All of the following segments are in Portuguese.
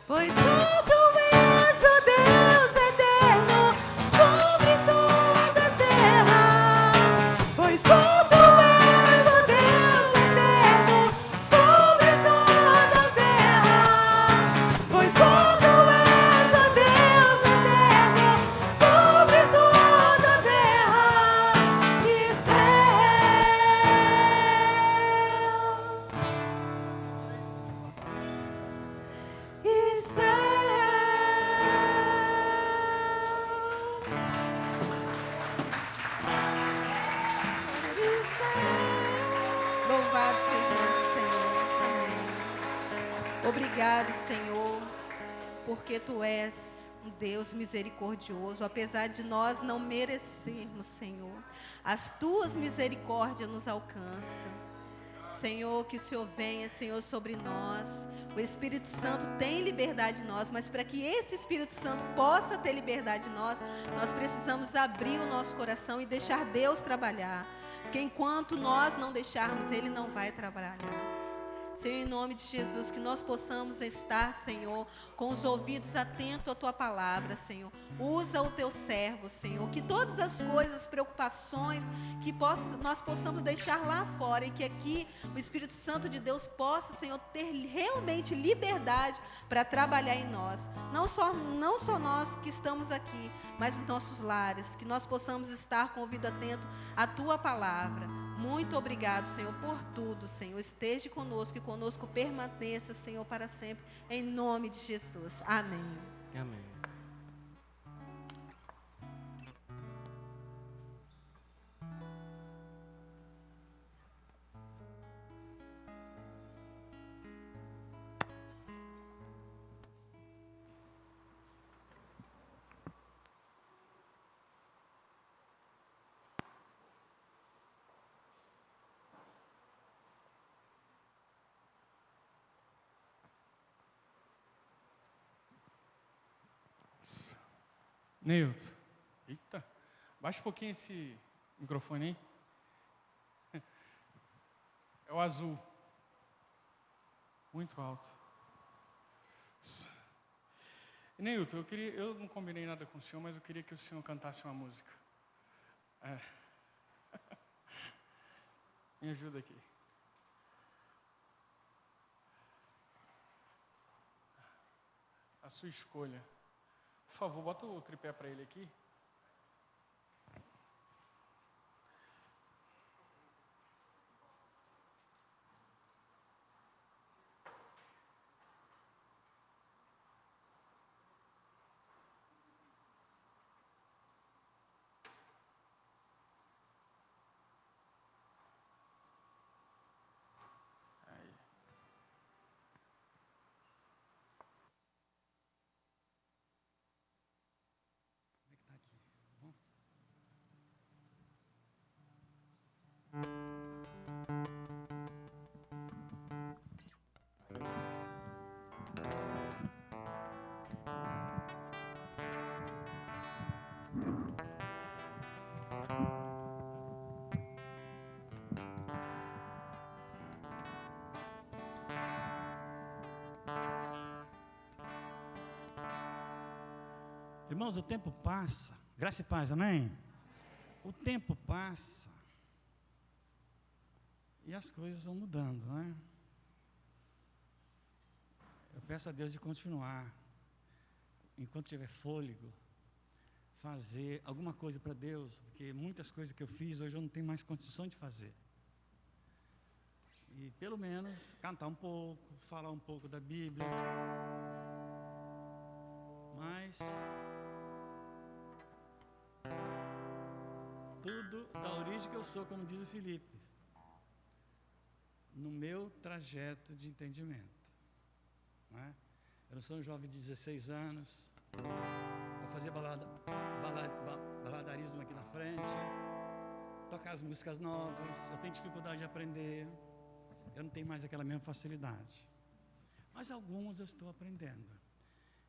Pois só tu és o Deus eterno sobre toda a terra. Pois só tu és o Deus eterno sobre toda a terra. Pois só tu és o Deus eterno sobre toda a terra e louvado seja o Senhor. Amém. Obrigado, Senhor, porque Tu és um Deus misericordioso, apesar de nós não merecermos, Senhor. As Tuas misericórdias nos alcançam. Senhor, que o Senhor venha, Senhor, sobre nós. O Espírito Santo tem liberdade em nós, mas para que esse Espírito Santo possa ter liberdade em nós, nós precisamos abrir o nosso coração e deixar Deus trabalhar. Porque enquanto nós não deixarmos, Ele não vai trabalhar. Senhor, em nome de Jesus, que nós possamos estar, Senhor, com os ouvidos atentos à Tua palavra, Senhor. Usa o Teu servo, Senhor. Que todas as coisas, preocupações, que nós possamos deixar lá fora e que aqui o Espírito Santo de Deus possa, Senhor, ter realmente liberdade para trabalhar em nós. Não só nós que estamos aqui, mas os nossos lares. Que nós possamos estar com o ouvido atento à Tua palavra. Muito obrigado, Senhor, por tudo, Senhor. Esteja conosco e conosco permaneça, Senhor, para sempre. Em nome de Jesus. Amém. Amém. Nilton, eita, baixa um pouquinho esse microfone aí. É o azul. Muito alto. Nilton, eu não combinei nada com o senhor, mas eu queria que o senhor cantasse uma música. Me ajuda aqui. A sua escolha. Por favor, bota o tripé para ele aqui. Aí. Irmãos, o tempo passa. Graça e paz, amém? O tempo passa. E as coisas vão mudando, né? Eu peço a Deus de continuar, enquanto tiver fôlego, fazer alguma coisa para Deus, porque muitas coisas que eu fiz, hoje eu não tenho mais condições de fazer. E pelo menos cantar um pouco, falar um pouco da Bíblia. Mas tudo da origem que eu sou, como diz o Felipe, no meu trajeto de entendimento, né? Eu não sou um jovem de 16 anos, vou fazer baladarismo aqui na frente, tocar as músicas novas, eu tenho dificuldade de aprender, eu não tenho mais aquela mesma facilidade, mas algumas eu estou aprendendo.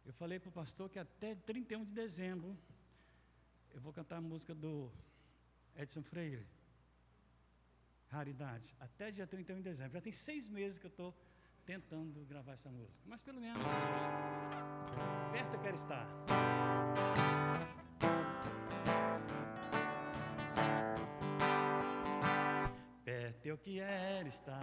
Eu falei para o pastor que até 31 de dezembro eu vou cantar a música do Edson Freire, Raridade, até dia 31 de dezembro. Já tem 6 meses que eu estou tentando gravar essa música, mas pelo menos perto eu quero estar. Perto eu quero estar.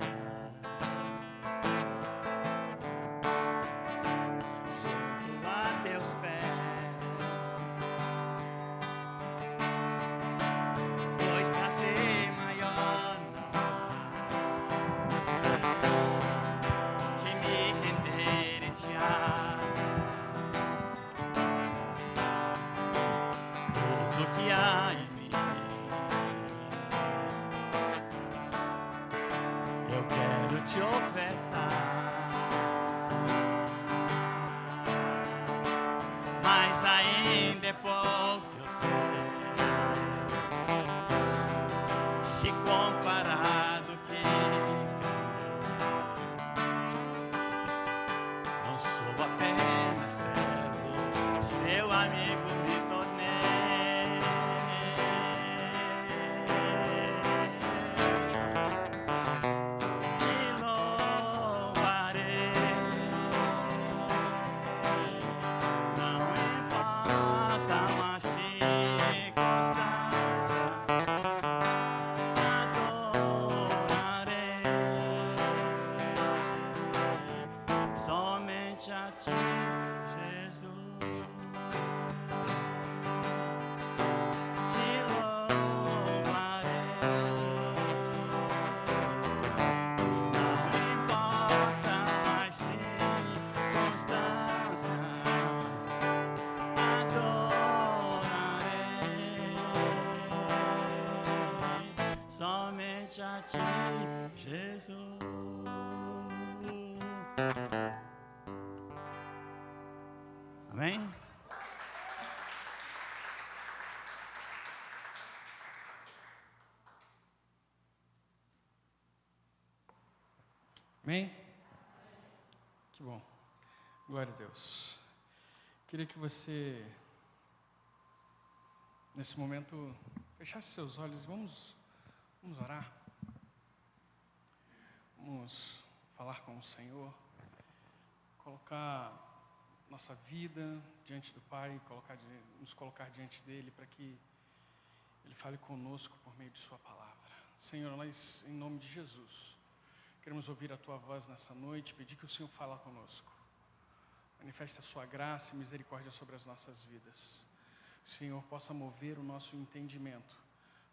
Junto a teus pés. Pois prazer maior não há de me render e te amar. Tudo que há em mim eu quero te ofertar. Mas ainda é pouco, eu sei, se comparado que não sou apenas servo, seu amigo me tornei. Te louvarei, não importa uma circunstância, adorarei somente a ti, Jesus. Te louvarei, não importa mais circunstância, adorarei somente a ti, Jesus. Amém? Amém? Que bom. Glória a Deus. Queria que você, nesse momento, fechasse seus olhos e vamos orar. Vamos falar com o Senhor, colocar nossa vida diante do Pai, nos colocar diante dEle para que Ele fale conosco por meio de Sua palavra. Senhor, nós, em nome de Jesus, queremos ouvir a Tua voz nessa noite, pedir que o Senhor fale conosco. Manifeste a Sua graça e misericórdia sobre as nossas vidas. Senhor, possa mover o nosso entendimento,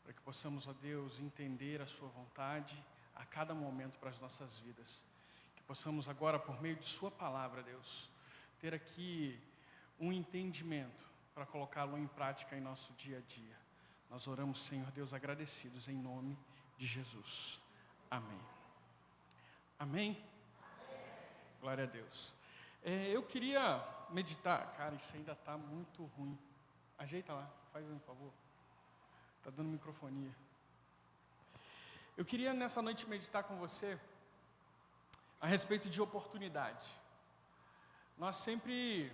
para que possamos, ó Deus, entender a Sua vontade a cada momento para as nossas vidas. Que possamos agora, por meio de Sua palavra, Deus, ter aqui um entendimento para colocá-lo em prática em nosso dia a dia. Nós oramos, Senhor Deus, agradecidos em nome de Jesus. Amém. Amém? Glória a Deus. Eu queria meditar. Cara, isso ainda está muito ruim. Ajeita lá, faz um favor. Está dando microfonia. Eu queria nessa noite meditar com você a respeito de oportunidade. Nós sempre,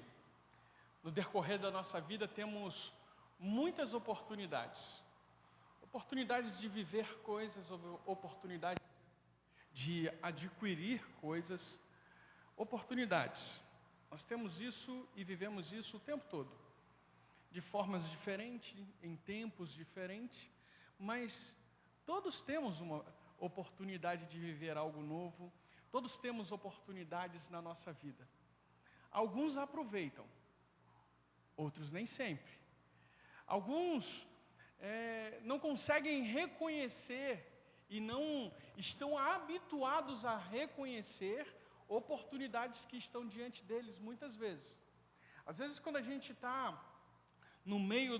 no decorrer da nossa vida, temos muitas oportunidades. Oportunidades de viver coisas, oportunidades de adquirir coisas, oportunidades. Nós temos isso e vivemos isso o tempo todo. De formas diferentes, em tempos diferentes, mas todos temos uma oportunidade de viver algo novo, todos temos oportunidades na nossa vida. Alguns aproveitam, outros nem sempre. Alguns não conseguem reconhecer e não estão habituados a reconhecer oportunidades que estão diante deles muitas vezes. Às vezes, quando a gente está no meio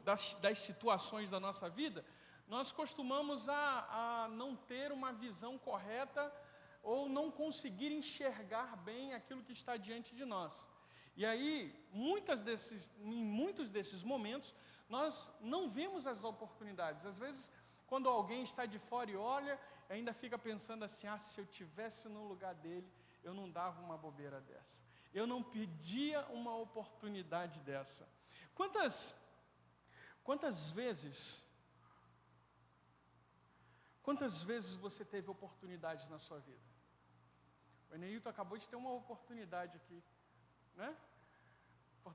das situações da nossa vida, nós costumamos a não ter uma visão correta ou não conseguir enxergar bem aquilo que está diante de nós. E aí, em muitos desses momentos, nós não vemos as oportunidades. Às vezes, quando alguém está de fora e olha, ainda fica pensando assim, se eu tivesse no lugar dele, eu não dava uma bobeira dessa. Eu não pedia uma oportunidade dessa. Quantas vezes você teve oportunidades na sua vida? O Eneilton acabou de ter uma oportunidade aqui, né?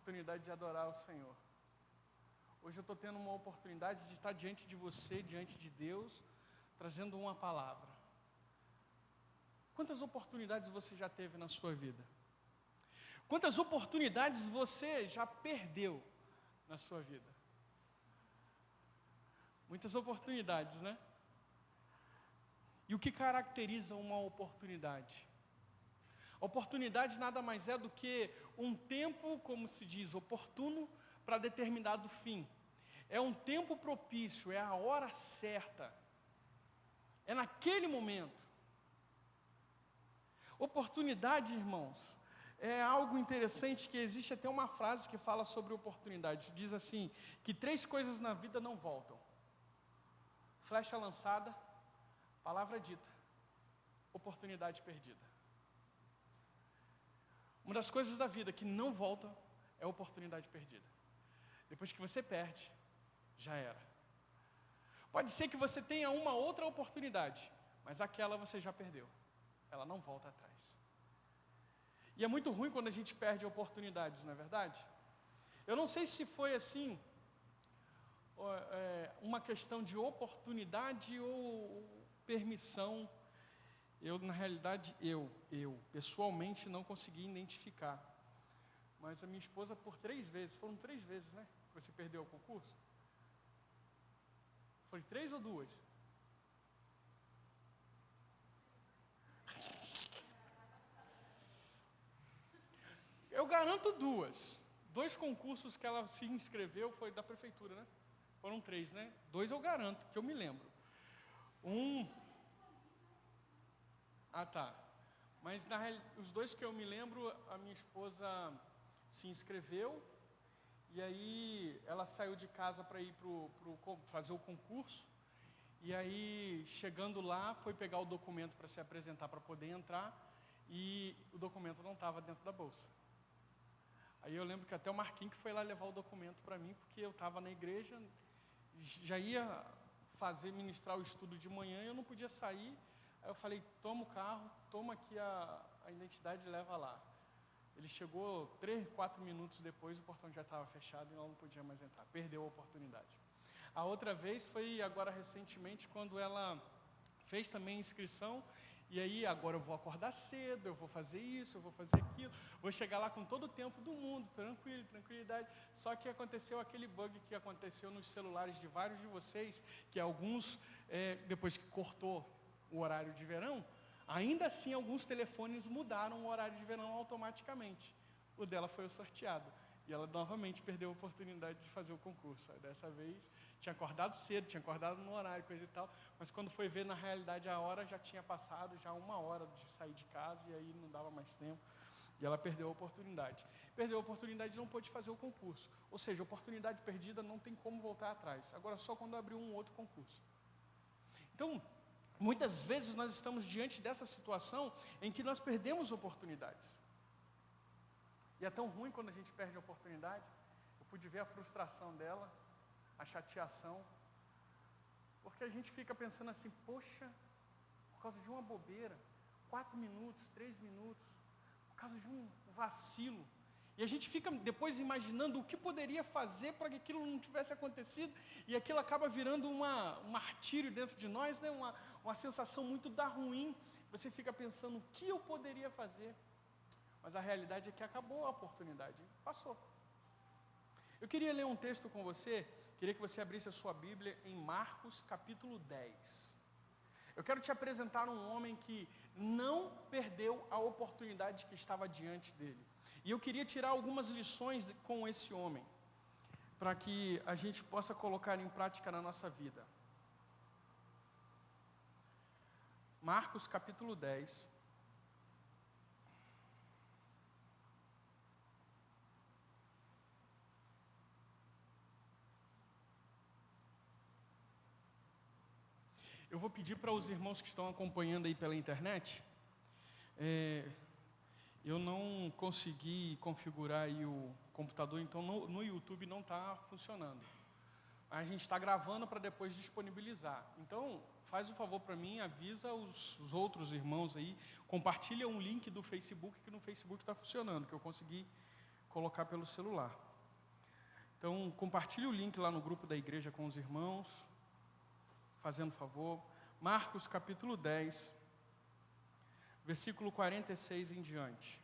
oportunidade de adorar o Senhor. Hoje eu estou tendo uma oportunidade de estar diante de você, diante de Deus, trazendo uma palavra. Quantas oportunidades você já teve na sua vida? Quantas oportunidades você já perdeu na sua vida? Muitas oportunidades, né? E o que caracteriza uma oportunidade? A oportunidade nada mais é do que um tempo, como se diz, oportuno para determinado fim. É um tempo propício, é a hora certa. É naquele momento. Oportunidade, irmãos, é algo interessante, que existe até uma frase que fala sobre oportunidade. Diz assim, que 3 coisas na vida não voltam: flecha lançada, palavra dita, oportunidade perdida. Uma das coisas da vida que não voltam é a oportunidade perdida. Depois que você perde, já era. Pode ser que você tenha uma outra oportunidade, mas aquela você já perdeu. Ela não volta atrás. E é muito ruim quando a gente perde oportunidades, não é verdade? Eu não sei se foi assim, uma questão de oportunidade ou permissão. Na realidade, pessoalmente não consegui identificar. Mas a minha esposa, por 3 vezes, foram 3 vezes, né? Que você perdeu o concurso? Foi 3 ou 2? Eu garanto 2. 2 concursos que ela se inscreveu, foi da prefeitura, né? Foram 3, né? 2 eu garanto, que eu me lembro. Ah, tá. Mas os 2 que eu me lembro, a minha esposa se inscreveu, e aí ela saiu de casa para ir fazer o concurso, e aí chegando lá, foi pegar o documento para se apresentar para poder entrar, e o documento não estava dentro da bolsa. Aí eu lembro que até o Marquinhos que foi lá levar o documento para mim, porque eu estava na igreja, já ia ministrar o estudo de manhã, e eu não podia sair. Aí eu falei, toma o carro, toma aqui a identidade e leva lá. Ele chegou 3, 4 minutos depois, o portão já estava fechado e ela não podia mais entrar. Perdeu a oportunidade. A outra vez foi agora recentemente, quando ela fez também a inscrição. E aí, agora eu vou acordar cedo, eu vou fazer isso, eu vou fazer aquilo. Vou chegar lá com todo o tempo do mundo, tranquilidade. Só que aconteceu aquele bug que aconteceu nos celulares de vários de vocês, que alguns, depois que cortou o horário de verão, ainda assim alguns telefones mudaram o horário de verão automaticamente. O dela foi o sorteado. E ela novamente perdeu a oportunidade de fazer o concurso. Aí, dessa vez, tinha acordado cedo, tinha acordado no horário, coisa e tal, mas quando foi ver, na realidade, a hora já tinha passado, já 1 hora de sair de casa, e aí não dava mais tempo, e ela perdeu a oportunidade. Perdeu a oportunidade e não pôde fazer o concurso. Ou seja, oportunidade perdida não tem como voltar atrás. Agora, só quando abriu um outro concurso. Então, muitas vezes nós estamos diante dessa situação em que nós perdemos oportunidades. E é tão ruim quando a gente perde a oportunidade. Eu pude ver a frustração dela, a chateação, porque a gente fica pensando assim, poxa, por causa de uma bobeira, 4 minutos, 3 minutos, por causa de um vacilo. E a gente fica depois imaginando o que poderia fazer para que aquilo não tivesse acontecido, e aquilo acaba virando um martírio dentro de nós, né? uma sensação muito ruim. Você fica pensando, o que eu poderia fazer? Mas a realidade é que acabou a oportunidade, passou. Eu queria ler um texto com você, queria que você abrisse a sua Bíblia em Marcos capítulo 10. Eu quero te apresentar um homem que não perdeu a oportunidade que estava diante dele. E eu queria tirar algumas lições com esse homem, para que a gente possa colocar em prática na nossa vida. Marcos capítulo 10. Eu vou pedir para os irmãos que estão acompanhando aí pela internet, eu não consegui configurar aí o computador, então no YouTube não está funcionando. A gente está gravando para depois disponibilizar. Então, faz um favor para mim, avisa os outros irmãos aí, compartilha um link do Facebook, que no Facebook está funcionando, que eu consegui colocar pelo celular. Então, compartilhe o link lá no grupo da igreja com os irmãos, fazendo favor. Marcos capítulo 10, versículo 46 em diante.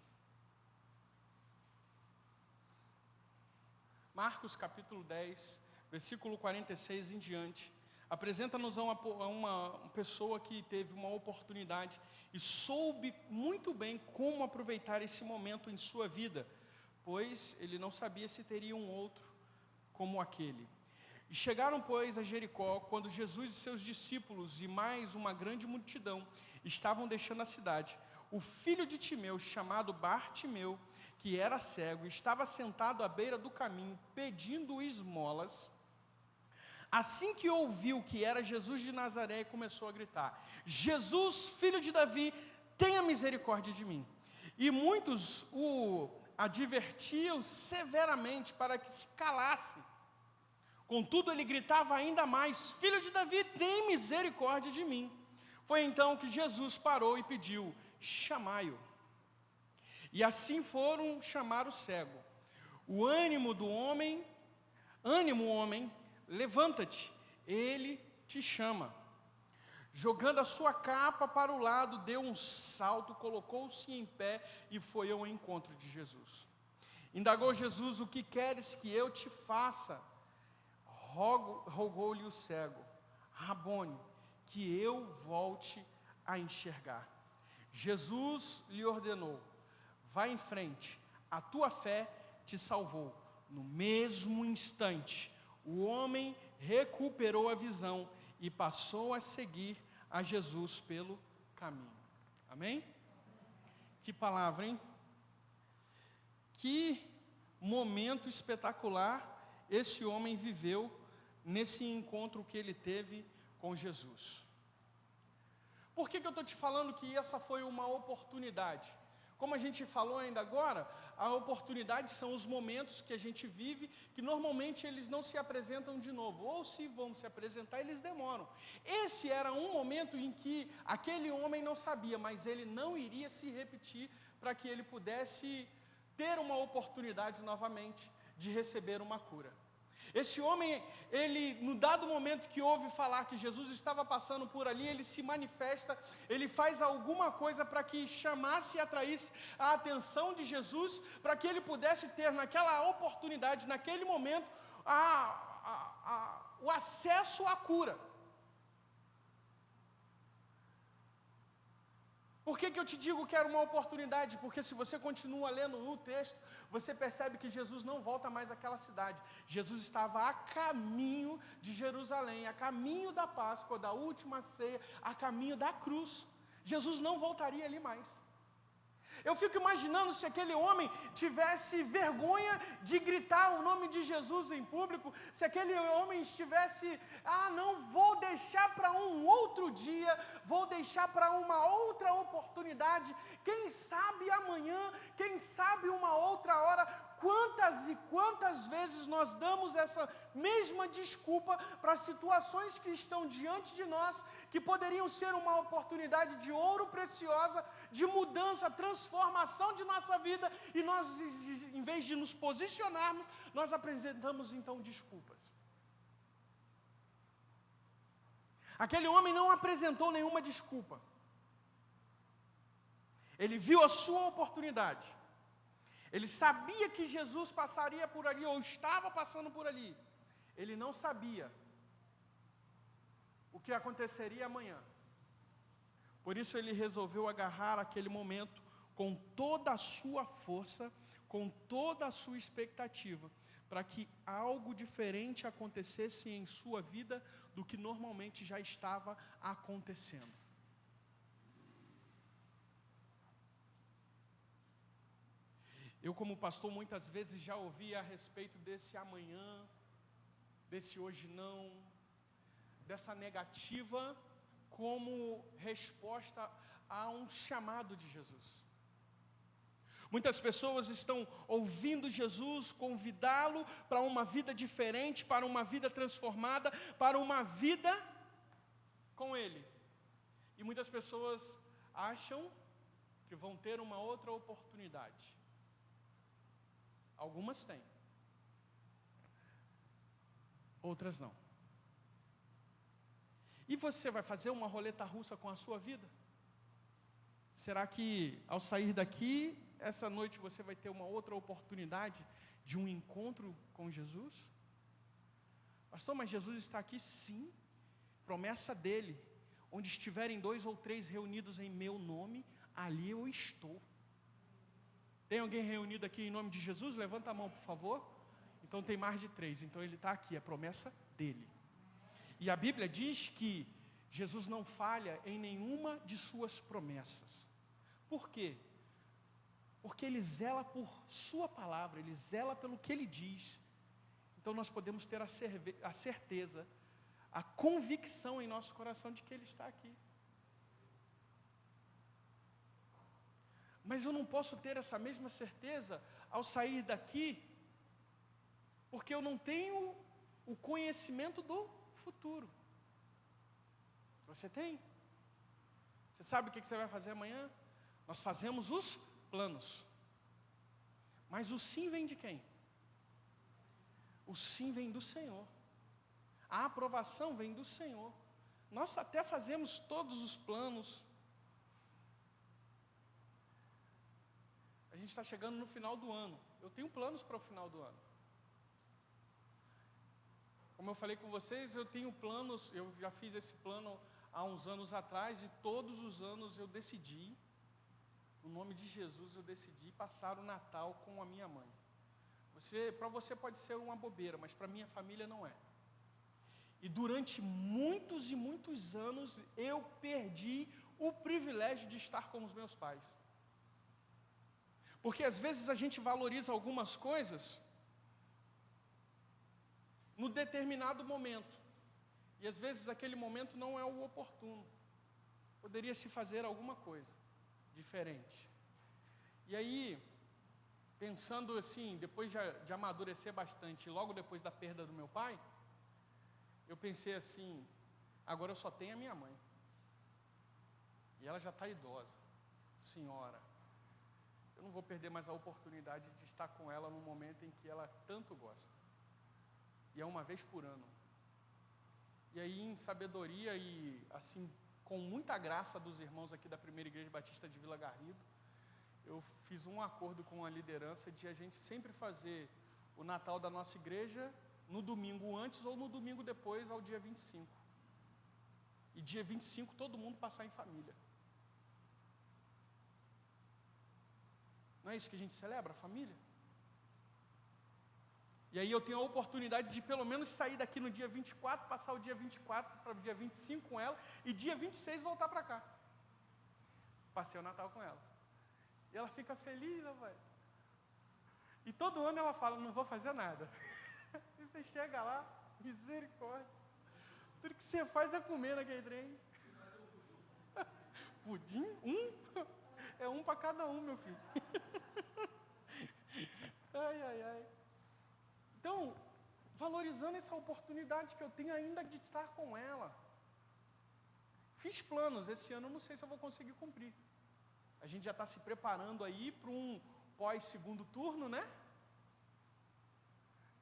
Marcos capítulo 10, versículo 46 em diante, apresenta-nos a uma pessoa que teve uma oportunidade e soube muito bem como aproveitar esse momento em sua vida, pois ele não sabia se teria um outro como aquele. E chegaram, pois, a Jericó, quando Jesus e seus discípulos e mais uma grande multidão estavam deixando a cidade. O filho de Timeu, chamado Bartimeu, que era cego, estava sentado à beira do caminho, pedindo esmolas. Assim que ouviu que era Jesus de Nazaré, começou a gritar: Jesus, filho de Davi, tenha misericórdia de mim. E muitos o advertiam severamente para que se calasse. Contudo, ele gritava ainda mais: Filho de Davi, tem misericórdia de mim. Foi então que Jesus parou e pediu: chamai-o. E assim foram chamar o cego. O ânimo homem, levanta-te, ele te chama. Jogando a sua capa para o lado, deu um salto, colocou-se em pé e foi ao encontro de Jesus. Indagou Jesus: o que queres que eu te faça? Rogou-lhe o cego: Rabone, que eu volte a enxergar. Jesus lhe ordenou: vá em frente, a tua fé te salvou. No mesmo instante, o homem recuperou a visão e passou a seguir a Jesus pelo caminho. Amém? Que palavra, hein? Que momento espetacular esse homem viveu nesse encontro que ele teve com Jesus. Por que eu estou te falando que essa foi uma oportunidade? Como a gente falou ainda agora, a oportunidade são os momentos que a gente vive, que normalmente eles não se apresentam de novo, ou se vão se apresentar, eles demoram. Esse era um momento em que aquele homem não sabia, mas ele não iria se repetir para que ele pudesse ter uma oportunidade novamente de receber uma cura. Esse homem, ele, no dado momento que ouve falar que Jesus estava passando por ali, ele se manifesta, ele faz alguma coisa para que chamasse e atraísse a atenção de Jesus, para que ele pudesse ter naquela oportunidade, naquele momento, o acesso à cura. Por que eu te digo que era uma oportunidade? Porque se você continua lendo o texto, você percebe que Jesus não volta mais àquela cidade. Jesus estava a caminho de Jerusalém, a caminho da Páscoa, da última ceia, a caminho da cruz. Jesus não voltaria ali mais. Eu fico imaginando se aquele homem tivesse vergonha de gritar o nome de Jesus em público, se aquele homem estivesse, não, vou deixar para um outro dia, vou deixar para uma outra oportunidade, quem sabe amanhã, quem sabe uma outra hora. Quantas e quantas vezes nós damos essa mesma desculpa para situações que estão diante de nós, que poderiam ser uma oportunidade de ouro preciosa, de mudança, transformação de nossa vida, e nós, em vez de nos posicionarmos, nós apresentamos então desculpas. Aquele homem não apresentou nenhuma desculpa. Ele viu a sua oportunidade. Ele sabia que Jesus passaria por ali, ou estava passando por ali. Ele não sabia o que aconteceria amanhã. Por isso ele resolveu agarrar aquele momento com toda a sua força, com toda a sua expectativa, para que algo diferente acontecesse em sua vida do que normalmente já estava acontecendo. Eu, como pastor, muitas vezes já ouvi a respeito desse amanhã, desse hoje não, dessa negativa como resposta a um chamado de Jesus. Muitas pessoas estão ouvindo Jesus convidá-lo para uma vida diferente, para uma vida transformada, para uma vida com Ele. E muitas pessoas acham que vão ter uma outra oportunidade. A Algumas têm. Outras não. E você vai fazer uma roleta russa com a sua vida? Será que ao sair daqui, essa noite você vai ter uma outra oportunidade de um encontro com Jesus? Pastor, mas Jesus está aqui? Sim. Promessa dele. Onde estiverem 2 ou 3 reunidos em meu nome, ali eu estou. Tem alguém reunido aqui em nome de Jesus? Levanta a mão, por favor. Então tem mais de 3. Então ele está aqui, é promessa dele. E a Bíblia diz que Jesus não falha em nenhuma de suas promessas. Por quê? Porque ele zela por sua palavra, ele zela pelo que ele diz. Então nós podemos ter a certeza, a convicção em nosso coração de que ele está aqui. Mas eu não posso ter essa mesma certeza ao sair daqui, porque eu não tenho o conhecimento do futuro. Você tem? Você sabe o que você vai fazer amanhã? Nós fazemos os planos. Mas o sim vem de quem? O sim vem do Senhor. A aprovação vem do Senhor. Nós até fazemos todos os planos. A gente está chegando no final do ano. Eu tenho planos para o final do ano. Como eu falei com vocês, eu tenho planos, eu já fiz esse plano há uns anos atrás, e todos os anos eu decidi, no nome de Jesus, eu decidi passar o Natal com a minha mãe. Para você pode ser uma bobeira, mas para minha família não é. E durante muitos e muitos anos, eu perdi o privilégio de estar com os meus pais. Porque às vezes a gente valoriza algumas coisas no determinado momento. E às vezes aquele momento não é o oportuno. Poderia se fazer alguma coisa diferente. E aí, pensando assim, depois de amadurecer bastante, logo depois da perda do meu pai, eu pensei assim, agora eu só tenho a minha mãe. E ela já está idosa, senhora. Eu não vou perder mais a oportunidade de estar com ela no momento em que ela tanto gosta. E é uma vez por ano. E aí, em sabedoria e assim, com muita graça dos irmãos aqui da Primeira Igreja Batista de Vila Garrido, eu fiz um acordo com a liderança de a gente sempre fazer o Natal da nossa igreja no domingo antes ou no domingo depois, ao dia 25. E dia 25 todo mundo passar em família. Não é isso que a gente celebra, a família? E aí eu tenho a oportunidade de pelo menos sair daqui no dia 24, passar o dia 24 para o dia 25 com ela, e dia 26 voltar para cá. Passei o Natal com ela. E ela fica feliz, rapaz. E todo ano ela fala, não vou fazer nada. E você chega lá, misericórdia. Tudo que você faz é comer naquele trem. Pudim? É um para cada um, meu filho. Ai, ai, ai. Então, valorizando essa oportunidade que eu tenho ainda de estar com ela. Fiz planos, esse ano eu não sei se eu vou conseguir cumprir. A gente já está se preparando aí para um pós-segundo turno, né?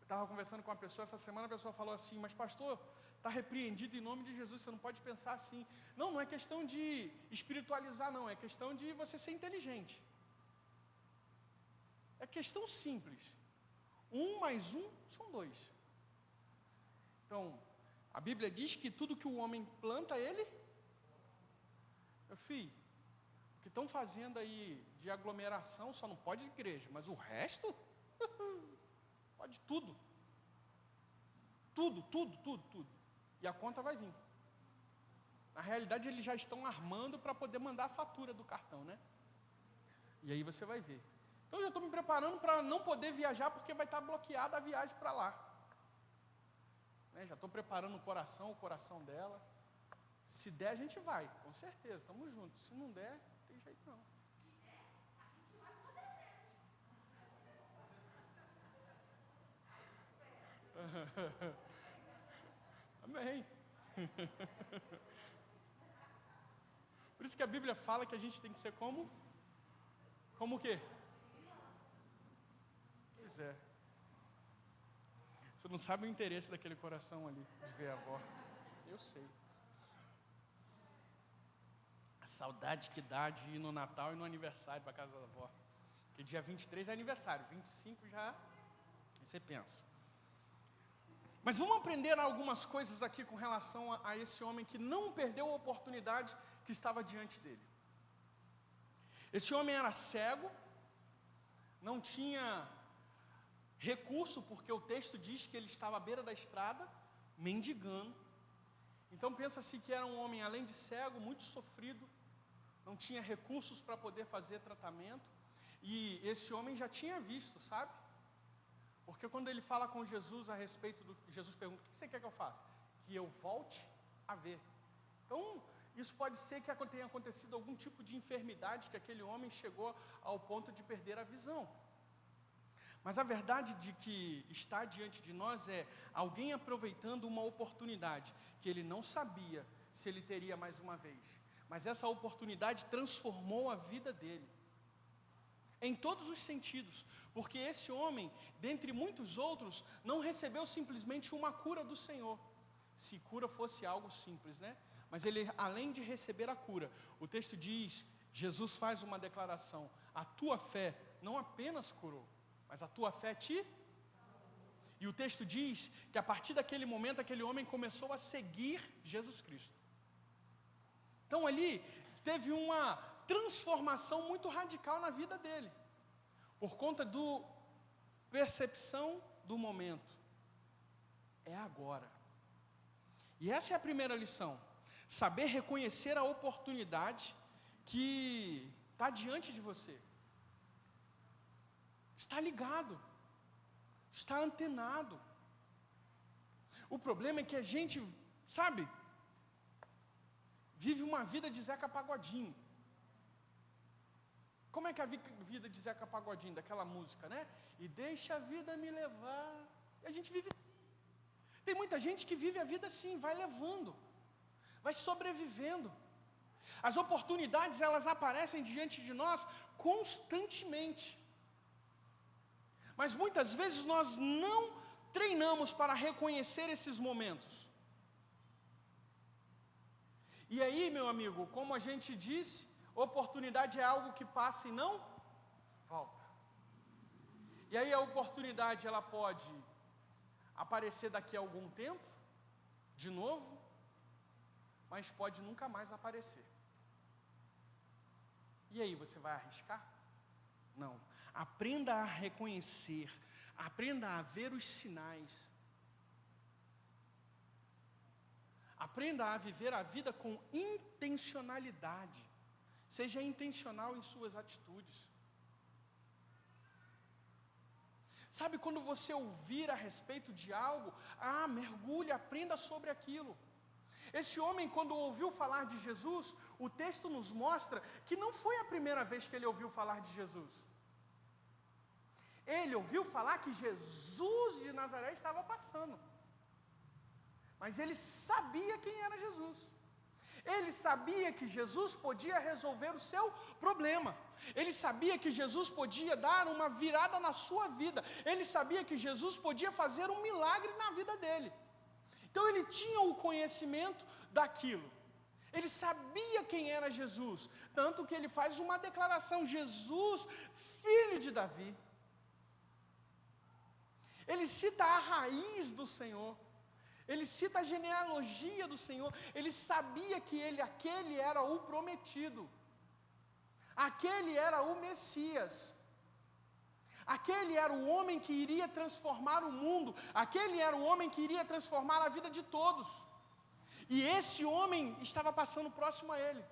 Eu estava conversando com uma pessoa essa semana, a pessoa falou assim, mas pastor, está repreendido em nome de Jesus, você não pode pensar assim. Não é questão de espiritualizar, não, é questão de você ser inteligente. É questão simples. 1 mais 1 são 2. Então, a Bíblia diz que tudo que o homem planta, ele... Meu filho, o que estão fazendo aí de aglomeração só não pode igreja, mas o resto, pode tudo. Tudo. E a conta vai vir. Na realidade, eles já estão armando para poder mandar a fatura do cartão, né? E aí você vai ver. Então, eu estou me preparando para não poder viajar, porque vai estar bloqueada a viagem para lá. Né? Já estou preparando o coração dela. Se der, a gente vai, com certeza, estamos juntos. Se não der, não tem jeito não. Amém. Por isso que a Bíblia fala que a gente tem que ser como? Como o quê? Pois é. Você não sabe o interesse daquele coração ali, de ver a avó. Eu sei. A saudade que dá de ir no Natal e no aniversário para casa da avó. Porque dia 23 é aniversário, 25 já, aí você pensa. Mas vamos aprender algumas coisas aqui com relação a esse homem que não perdeu a oportunidade que estava diante dele. Esse homem era cego, não tinha recurso, porque o texto diz que ele estava à beira da estrada, mendigando. Então pensa-se que era um homem, além de cego, muito sofrido, não tinha recursos para poder fazer tratamento. E esse homem já tinha visto, sabe? Porque quando ele fala com Jesus a respeito do... Jesus pergunta, o que você quer que eu faça? Que eu volte a ver. Então, isso pode ser que tenha acontecido algum tipo de enfermidade, que aquele homem chegou ao ponto de perder a visão. Mas a verdade de que está diante de nós é alguém aproveitando uma oportunidade que ele não sabia se ele teria mais uma vez. Mas essa oportunidade transformou a vida dele. Em todos os sentidos, porque esse homem, dentre muitos outros, não recebeu simplesmente uma cura do Senhor. Se cura fosse algo simples, né? Mas ele, além de receber a cura, o texto diz, Jesus faz uma declaração, a tua fé não apenas curou, mas a tua fé te... E o texto diz que a partir daquele momento, aquele homem começou a seguir Jesus Cristo. Então ali, teve uma transformação muito radical na vida dele, por conta da percepção do momento. É agora. E essa é a primeira lição, saber reconhecer a oportunidade que está diante de você. Está ligado, está antenado. O problema é que a gente, sabe, vive uma vida de Zeca Pagodinho. Como é que é a vida de Zeca Pagodinho, daquela música, né? E deixa a vida me levar. E a gente vive assim. Tem muita gente que vive a vida assim, vai levando, vai sobrevivendo. As oportunidades, elas aparecem diante de nós constantemente. Mas muitas vezes nós não treinamos para reconhecer esses momentos. E aí, meu amigo, como a gente disse, oportunidade é algo que passa e não volta. E aí a oportunidade, ela pode aparecer daqui a algum tempo, de novo, mas pode nunca mais aparecer. E aí, você vai arriscar? Não. Aprenda a reconhecer, aprenda a ver os sinais. Aprenda a viver a vida com intencionalidade. Seja intencional em suas atitudes. Sabe, quando você ouvir a respeito de algo, mergulhe, aprenda sobre aquilo. Esse homem, quando ouviu falar de Jesus, o texto nos mostra que não foi a primeira vez que ele ouviu falar de Jesus. Ele ouviu falar que Jesus de Nazaré estava passando. Mas ele sabia quem era Jesus. Ele sabia que Jesus podia resolver o seu problema. Ele sabia que Jesus podia dar uma virada na sua vida. Ele sabia que Jesus podia fazer um milagre na vida dele. Então ele tinha o conhecimento daquilo. Ele sabia quem era Jesus. Tanto que ele faz uma declaração: Jesus, filho de Davi. Ele cita a raiz do Senhor. Ele cita a genealogia do Senhor. Ele sabia que aquele era o prometido. Aquele era o Messias. Aquele era o homem que iria transformar o mundo. Aquele era o homem que iria transformar a vida de todos. E esse homem estava passando próximo a ele.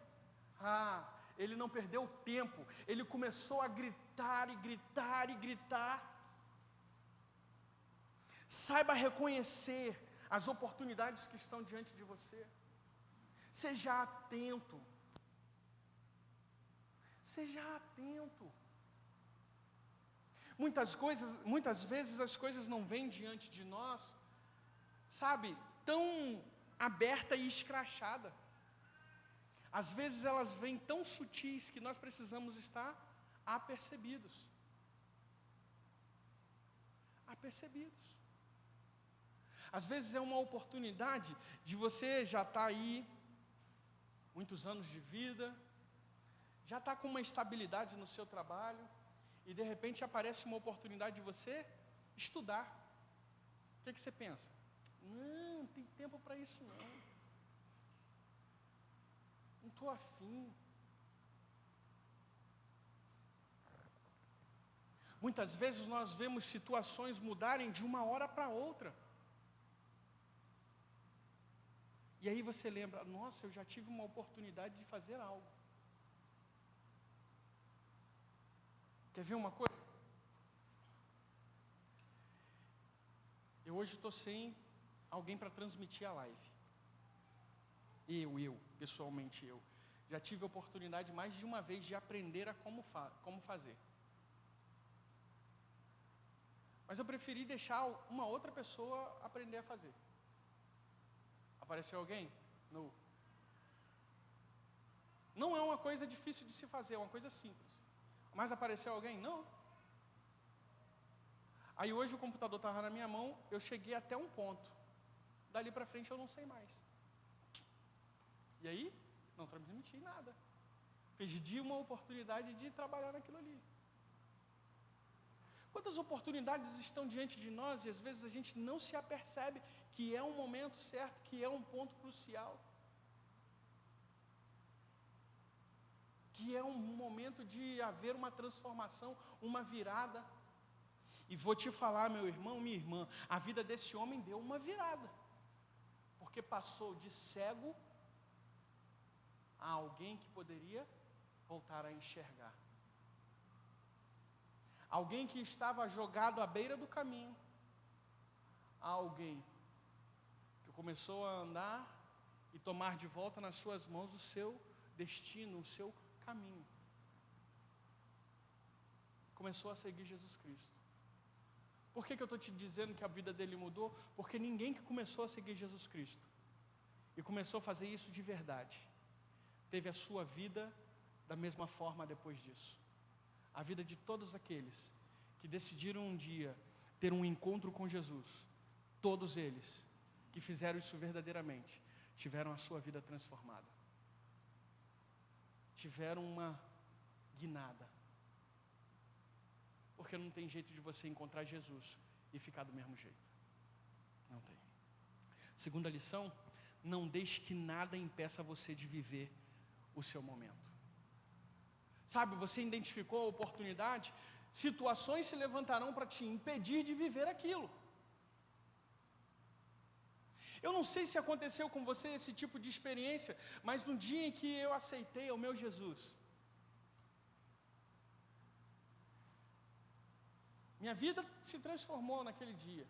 Ele não perdeu tempo. Ele começou a gritar e gritar e gritar. Saiba reconhecer as oportunidades que estão diante de você. Seja atento. Seja atento. Muitas vezes as coisas não vêm diante de nós, sabe, tão aberta e escrachada. Às vezes elas vêm tão sutis que nós precisamos estar apercebidos. apercebidos. Às vezes é uma oportunidade de você já estar aí, muitos anos de vida, já está com uma estabilidade no seu trabalho, e de repente aparece uma oportunidade de você estudar. O que você pensa? Não tem tempo para isso não. Não estou afim. Muitas vezes nós vemos situações mudarem de uma hora para outra. E aí você lembra, nossa, eu já tive uma oportunidade de fazer algo. Quer ver uma coisa? Eu hoje estou sem alguém para transmitir a live. Pessoalmente eu. Já tive a oportunidade mais de uma vez de aprender a como fazer. Mas eu preferi deixar uma outra pessoa aprender a fazer. Apareceu alguém? Não. Não é uma coisa difícil de se fazer, é uma coisa simples. Mas apareceu alguém? Não. Aí hoje o computador estava na minha mão, eu cheguei até um ponto. Dali para frente eu não sei mais. E aí, não transmiti nada. Perdi uma oportunidade de trabalhar naquilo ali. Quantas oportunidades estão diante de nós e às vezes a gente não se apercebe que é um momento certo, que é um ponto crucial. Que é um momento de haver uma transformação, uma virada. E vou te falar, meu irmão, minha irmã, a vida desse homem deu uma virada. Porque passou de cego a alguém que poderia voltar a enxergar. Alguém que estava jogado à beira do caminho, a alguém que começou a andar e tomar de volta nas suas mãos o seu destino, o seu caminho. Começou a seguir Jesus Cristo. Por que eu estou te dizendo que a vida dele mudou? Porque ninguém que começou a seguir Jesus Cristo e começou a fazer isso de verdade, teve a sua vida da mesma forma depois disso. A vida de todos aqueles que decidiram um dia ter um encontro com Jesus, todos eles que fizeram isso verdadeiramente, tiveram a sua vida transformada. Tiveram uma guinada. Porque não tem jeito de você encontrar Jesus e ficar do mesmo jeito. Não tem. Segunda lição, não deixe que nada impeça você de viver o seu momento. Sabe, você identificou a oportunidade, situações se levantarão para te impedir de viver aquilo. Eu não sei se aconteceu com você esse tipo de experiência, mas no dia em que eu aceitei ao meu Jesus, minha vida se transformou naquele dia.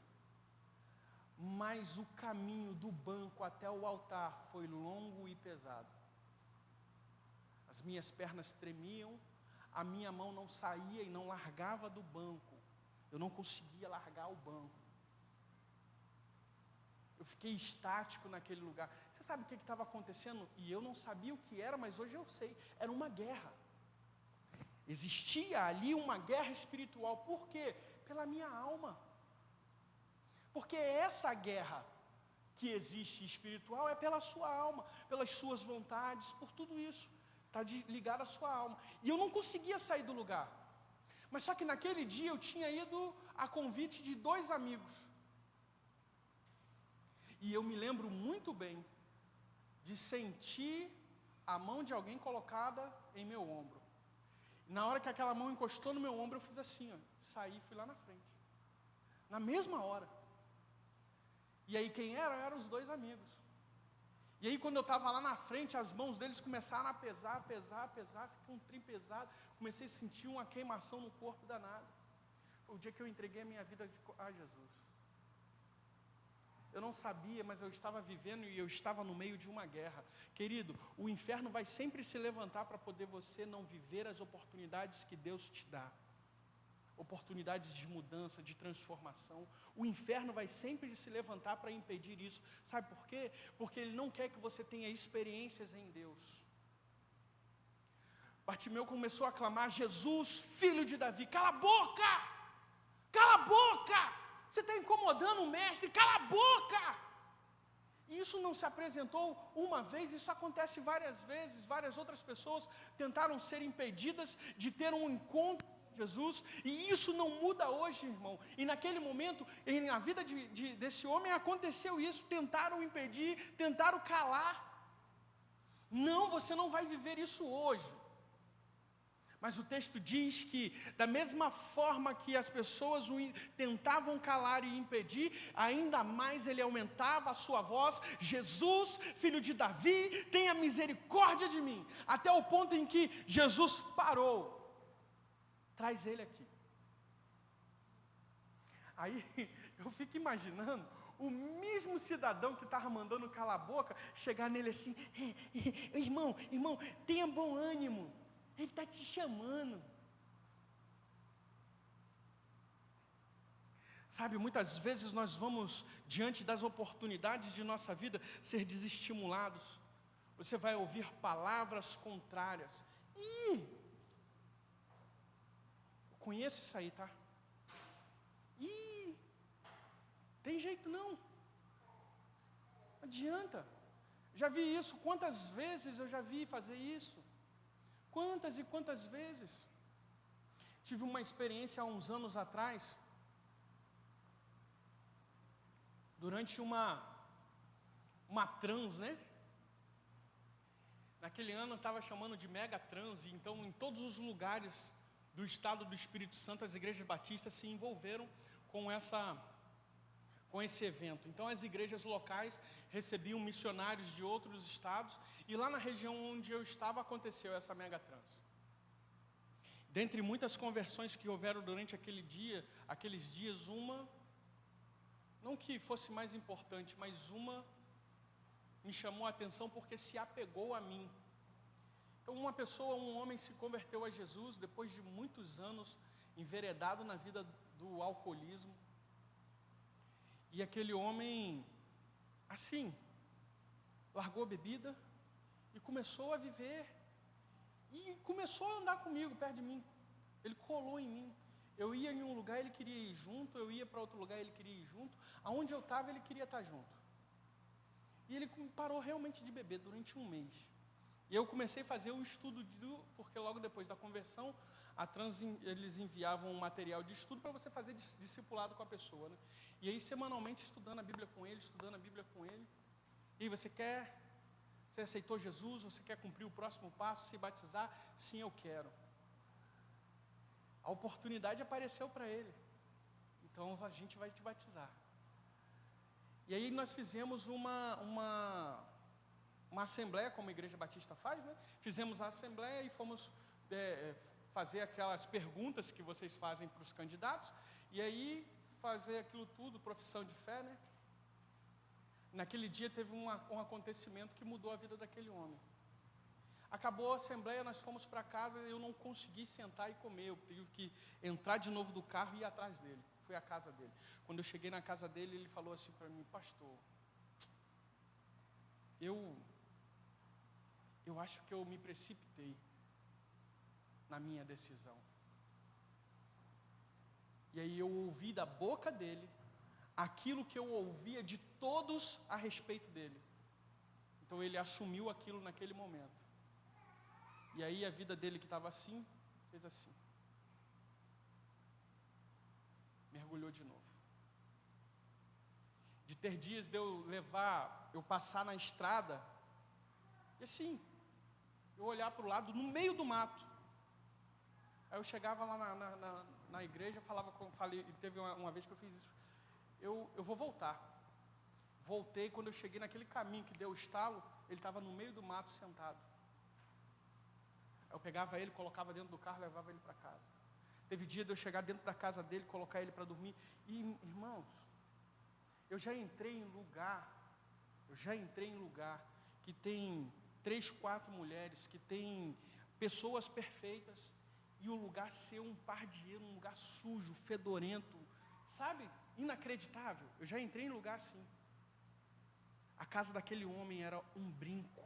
Mas o caminho do banco até o altar foi longo e pesado. As minhas pernas tremiam, a minha mão não saía e não largava do banco. Eu não conseguia largar o banco. Eu fiquei estático naquele lugar. Você sabe o que estava acontecendo? E eu não sabia o que era, mas hoje eu sei. Era uma guerra. Existia ali uma guerra espiritual. Por quê? Pela minha alma. Porque essa guerra que existe espiritual é pela sua alma, pelas suas vontades, por tudo isso. Está ligado à sua alma. E eu não conseguia sair do lugar. Mas só que naquele dia eu tinha ido a convite de 2 amigos. E eu me lembro muito bem de sentir a mão de alguém colocada em meu ombro. Na hora que aquela mão encostou no meu ombro, eu fiz assim, ó, saí e fui lá na frente. Na mesma hora. E aí quem eram? Eram os 2 amigos. E aí quando eu estava lá na frente, as mãos deles começaram a pesar, ficou um trem pesado. Comecei a sentir uma queimação no corpo danado. Foi o dia que eu entreguei a minha vida a Jesus. Eu não sabia, mas eu estava vivendo e eu estava no meio de uma guerra. Querido, o inferno vai sempre se levantar para poder você não viver as oportunidades que Deus te dá. Oportunidades de mudança, de transformação. O inferno vai sempre se levantar para impedir isso. Sabe por quê? Porque ele não quer que você tenha experiências em Deus. Bartimeu começou a clamar: Jesus, filho de Davi, cala a boca! Cala a boca! Você está incomodando o mestre, cala a boca! E isso não se apresentou uma vez, isso acontece várias vezes. Várias outras pessoas tentaram ser impedidas de ter um encontro com Jesus, e isso não muda hoje, irmão. E naquele momento, na vida desse homem aconteceu isso, tentaram impedir, tentaram calar. Não, você não vai viver isso hoje. Mas o texto diz que, da mesma forma que as pessoas o tentavam calar e impedir, ainda mais ele aumentava a sua voz: Jesus, filho de Davi, tenha misericórdia de mim. Até o ponto em que Jesus parou. Traz ele aqui. Aí eu fico imaginando o mesmo cidadão que estava mandando calar a boca, chegar nele assim: irmão, tenha bom ânimo. Ele está te chamando. Sabe, muitas vezes nós vamos, diante das oportunidades de nossa vida, ser desestimulados. Você vai ouvir palavras contrárias. Eu conheço isso aí, tá? Tem jeito não. Não adianta. Já vi isso, quantas vezes eu já vi fazer isso. Quantas e quantas vezes. Tive uma experiência há uns anos atrás, durante uma trans, né? Naquele ano eu estava chamando de mega trans, e então em todos os lugares do estado do Espírito Santo, as igrejas batistas se envolveram com esse evento. Então as igrejas locais recebiam missionários de outros estados, e lá na região onde eu estava aconteceu essa mega trans. Dentre muitas conversões que houveram durante aqueles dias, uma, não que fosse mais importante, mas uma me chamou a atenção porque se apegou a mim. Então um homem se converteu a Jesus depois de muitos anos enveredado na vida do alcoolismo. E aquele homem, assim, largou a bebida e começou a viver. E começou a andar comigo, perto de mim. Ele colou em mim. Eu ia em um lugar, ele queria ir junto. Eu ia para outro lugar, ele queria ir junto. Aonde eu estava, ele queria estar junto. E ele parou realmente de beber durante um mês. E eu comecei a fazer um estudo, porque logo depois da conversão, eles enviavam um material de estudo para você fazer discipulado com a pessoa, né? E aí, semanalmente, estudando a Bíblia com ele. E aí, você aceitou Jesus? Você quer cumprir o próximo passo, se batizar? Sim, eu quero. A oportunidade apareceu para ele. Então, a gente vai te batizar. E aí, nós fizemos uma assembleia, como a Igreja Batista faz, né? Fizemos a assembleia e fomos fazer aquelas perguntas que vocês fazem para os candidatos. E aí, fazer aquilo tudo, profissão de fé, né? Naquele dia teve um acontecimento que mudou a vida daquele homem. Acabou a assembleia, nós fomos para casa, eu não consegui sentar e comer, eu tive que entrar de novo do carro e ir atrás dele. Fui à casa dele. Quando eu cheguei na casa dele, ele falou assim para mim: pastor, eu acho que eu me precipitei na minha decisão. E aí eu ouvi da boca dele aquilo que eu ouvia de todos a respeito dele. Então ele assumiu aquilo naquele momento. E aí a vida dele, que estava assim, fez assim. Mergulhou de novo. De ter dias de eu passar na estrada, e assim, eu olhar para o lado, no meio do mato. Aí eu chegava lá na igreja, teve uma vez que eu fiz isso. Eu vou voltar. Voltei, quando eu cheguei naquele caminho que deu o estalo, ele estava no meio do mato sentado. Aí eu pegava ele, colocava dentro do carro, levava ele para casa. Teve dia de eu chegar dentro da casa dele, colocar ele para dormir. E, irmãos, eu já entrei em lugar que tem 3, 4 mulheres, que tem pessoas perfeitas, e o lugar ser um pardieiro, um lugar sujo, fedorento, sabe? Inacreditável. Eu já entrei em lugar assim. A casa daquele homem era um brinco.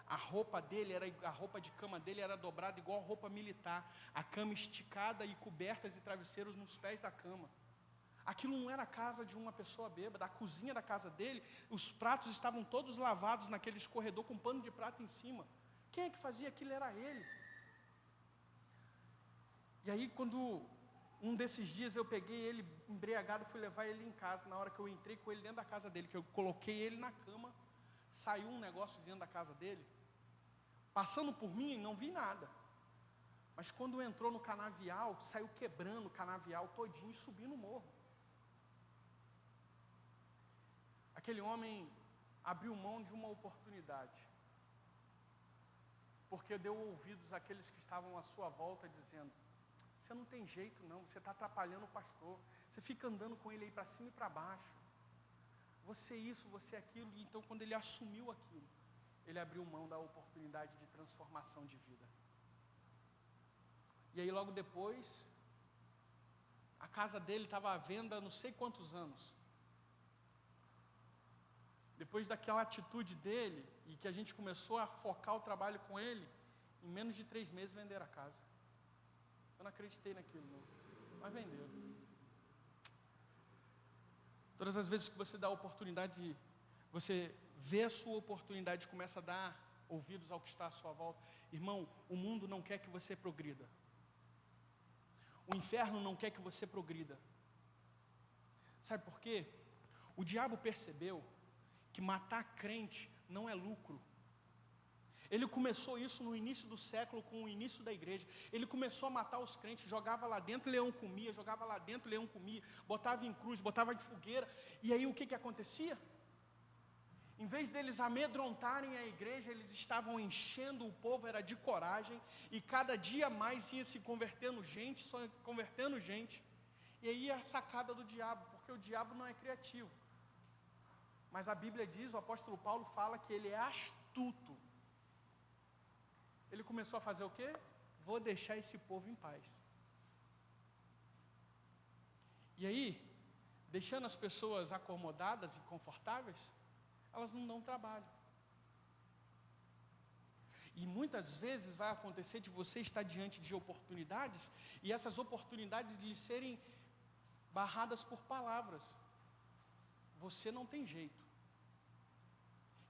A roupa de cama dele era dobrada igual roupa militar. A cama esticada e cobertas e travesseiros nos pés da cama. Aquilo não era a casa de uma pessoa bêbada. A cozinha da casa dele, os pratos estavam todos lavados naquele escorredor com pano de prata em cima. Quem é que fazia aquilo? Era ele. E aí, quando um desses dias eu peguei ele embriagado, fui levar ele em casa. Na hora que eu entrei com ele dentro da casa dele, que eu coloquei ele na cama, saiu um negócio dentro da casa dele. Passando por mim, não vi nada. Mas quando entrou no canavial, saiu quebrando o canavial todinho e subindo o morro. Aquele homem abriu mão de uma oportunidade. Porque deu ouvidos àqueles que estavam à sua volta dizendo: você não tem jeito não, você está atrapalhando o pastor. Você fica andando com ele aí para cima e para baixo. Você isso, você aquilo. E então quando ele assumiu aquilo, ele abriu mão da oportunidade de transformação de vida. E aí logo depois, a casa dele estava à venda há não sei quantos anos. Depois daquela atitude dele, e que a gente começou a focar o trabalho com ele, em menos de 3 meses venderam a casa. Eu não acreditei naquilo, não. Mas venderam. Todas as vezes que você dá a oportunidade, você vê a sua oportunidade e começa a dar ouvidos ao que está à sua volta. Irmão, o mundo não quer que você progrida. O inferno não quer que você progrida. Sabe por quê? O diabo percebeu que matar crente não é lucro. Ele começou isso no início do século, com o início da igreja. Ele começou a matar os crentes, jogava lá dentro, leão comia, jogava lá dentro, leão comia, botava em cruz, botava em fogueira. E aí o que acontecia? Em vez deles amedrontarem a igreja, eles estavam enchendo o povo, era de coragem, e cada dia mais ia se convertendo gente, só convertendo gente. E aí a sacada do diabo, porque o diabo não é criativo. Mas a Bíblia diz, o apóstolo Paulo fala que ele é astuto. Ele começou a fazer o quê? Vou deixar esse povo em paz. E aí, deixando as pessoas acomodadas e confortáveis, elas não dão trabalho. E muitas vezes vai acontecer de você estar diante de oportunidades, e essas oportunidades lhe serem barradas por palavras. Você não tem jeito.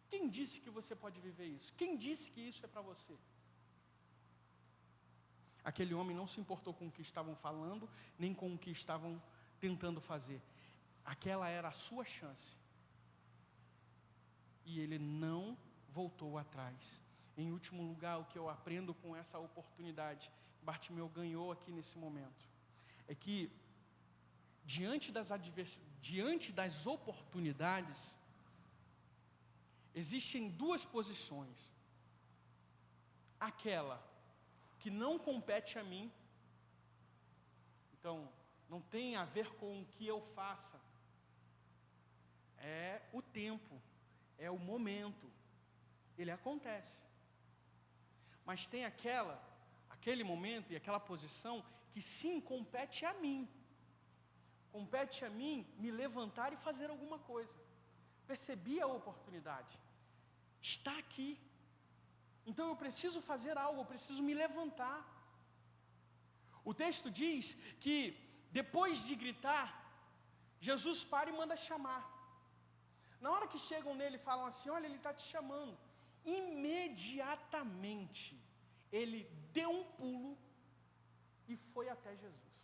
Quem disse que você pode viver isso? Quem disse que isso é para você? Aquele homem não se importou com o que estavam falando, nem com o que estavam tentando fazer. Aquela era a sua chance. E ele não voltou atrás. Em último lugar, o que eu aprendo com essa oportunidade, Bartimeu ganhou aqui nesse momento, é que diante das oportunidades, existem 2 posições. Aquela que não compete a mim, então não tem a ver com o que eu faça, é o tempo, é o momento, ele acontece. Mas tem aquele momento e aquela posição que sim compete a mim. Compete a mim me levantar e fazer alguma coisa. Percebi a oportunidade. Está aqui. Então eu preciso fazer algo, eu preciso me levantar. O texto diz que depois de gritar, Jesus para e manda chamar. Na hora que chegam nele e falam assim: olha, ele está te chamando. Imediatamente, ele deu um pulo e foi até Jesus.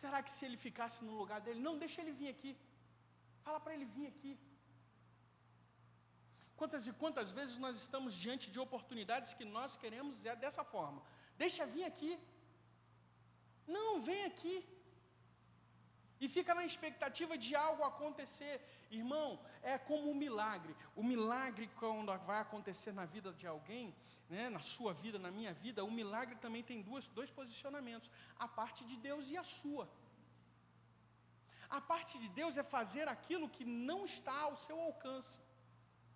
Será que se ele ficasse no lugar dele? Não, deixa ele vir aqui. Fala para ele vir aqui. Quantas e quantas vezes nós estamos diante de oportunidades que nós queremos dessa forma? Deixa vir aqui. Não, vem aqui. E fica na expectativa de algo acontecer. Irmão, é como um milagre. O milagre, quando vai acontecer na vida de alguém, né, na sua vida, na minha vida, o milagre também tem dois posicionamentos. A parte de Deus e a sua. A parte de Deus é fazer aquilo que não está ao seu alcance.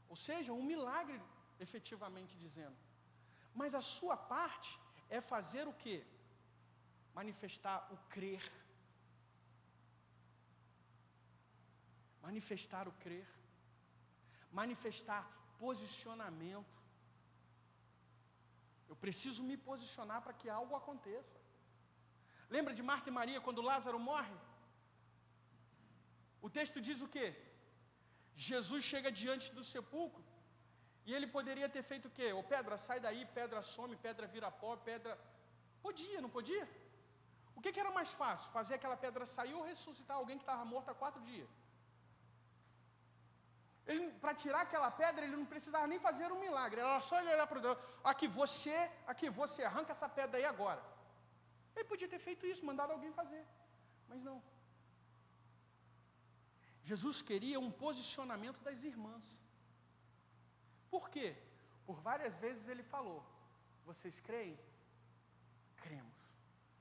Ou seja, um milagre, efetivamente dizendo. Mas a sua parte é fazer o quê? Manifestar o crer. Manifestar o crer. Manifestar posicionamento. Eu preciso me posicionar para que algo aconteça. Lembra de Marta e Maria quando Lázaro morre? O texto diz o quê? Jesus chega diante do sepulcro e ele poderia ter feito o quê? Ô pedra, sai daí, pedra some, pedra vira pó, pedra... Podia, não podia? O que era mais fácil? Fazer aquela pedra sair ou ressuscitar alguém que estava morto há 4 dias? Para tirar aquela pedra, ele não precisava nem fazer um milagre. Era só ele olhar para Deus. Aqui você, arranca essa pedra aí agora. Ele podia ter feito isso, mandado alguém fazer. Mas não. Jesus queria um posicionamento das irmãs. Por quê? Por várias vezes ele falou: vocês creem? Cremos.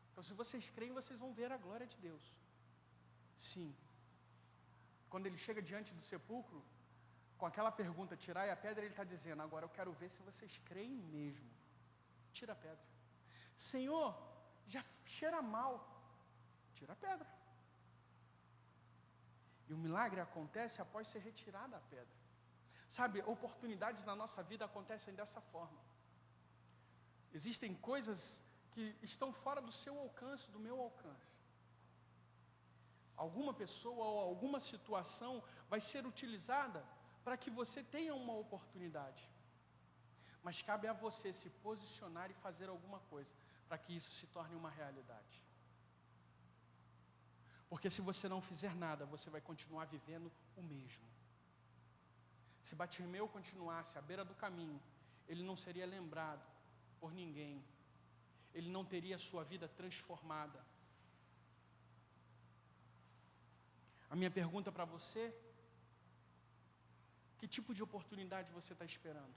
Então, se vocês creem, vocês vão ver a glória de Deus. Sim. Quando ele chega diante do sepulcro, com aquela pergunta, tirai a pedra, ele está dizendo: agora eu quero ver se vocês creem mesmo. Tira a pedra. Senhor, já cheira mal. Tira a pedra. E o milagre acontece após ser retirada a pedra. Sabe, oportunidades na nossa vida acontecem dessa forma. Existem coisas que estão fora do seu alcance, do meu alcance. Alguma pessoa ou alguma situação vai ser utilizada para que você tenha uma oportunidade. Mas cabe a você se posicionar e fazer alguma coisa para que isso se torne uma realidade. Porque se você não fizer nada, você vai continuar vivendo o mesmo. Se Bartimeu continuasse à beira do caminho, ele não seria lembrado por ninguém. Ele não teria a sua vida transformada. A minha pergunta para você: que tipo de oportunidade você está esperando?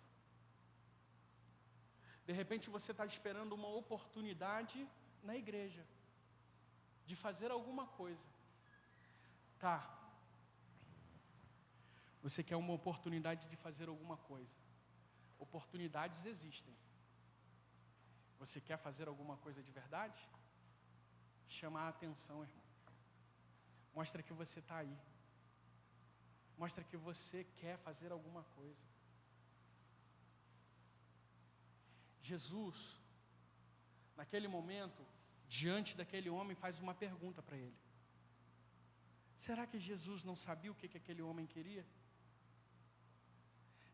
De repente você está esperando uma oportunidade na igreja, de fazer alguma coisa. Tá. Você quer uma oportunidade de fazer alguma coisa. Oportunidades existem. Você quer fazer alguma coisa de verdade? Chama a atenção, irmão. Mostra que você está aí. Mostra que você quer fazer alguma coisa. Jesus, naquele momento, diante daquele homem, faz uma pergunta para ele. Será que Jesus não sabia o que aquele homem queria?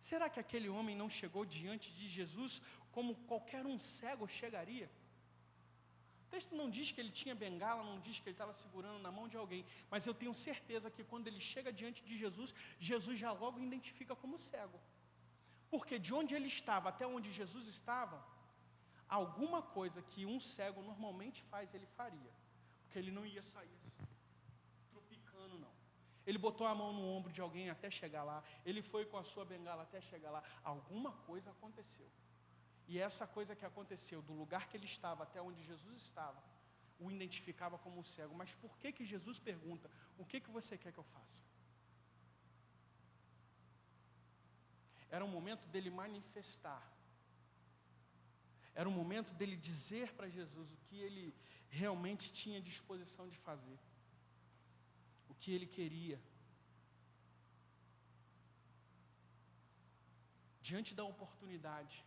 Será que aquele homem não chegou diante de Jesus como qualquer um cego chegaria? O texto não diz que ele tinha bengala, não diz que ele estava segurando na mão de alguém, mas eu tenho certeza que quando ele chega diante de Jesus, Jesus já logo identifica como cego. Porque de onde ele estava até onde Jesus estava, alguma coisa que um cego normalmente faz, ele faria. Porque ele não ia sair assim, tropicando, não. Ele botou a mão no ombro de alguém até chegar lá, ele foi com a sua bengala até chegar lá. Alguma coisa aconteceu. E essa coisa que aconteceu, do lugar que ele estava até onde Jesus estava, o identificava como cego. Mas por que Jesus pergunta: o que você quer que eu faça? Era um momento dele manifestar. Era um momento dele dizer para Jesus o que ele realmente tinha disposição de fazer. O que ele queria. Diante da oportunidade,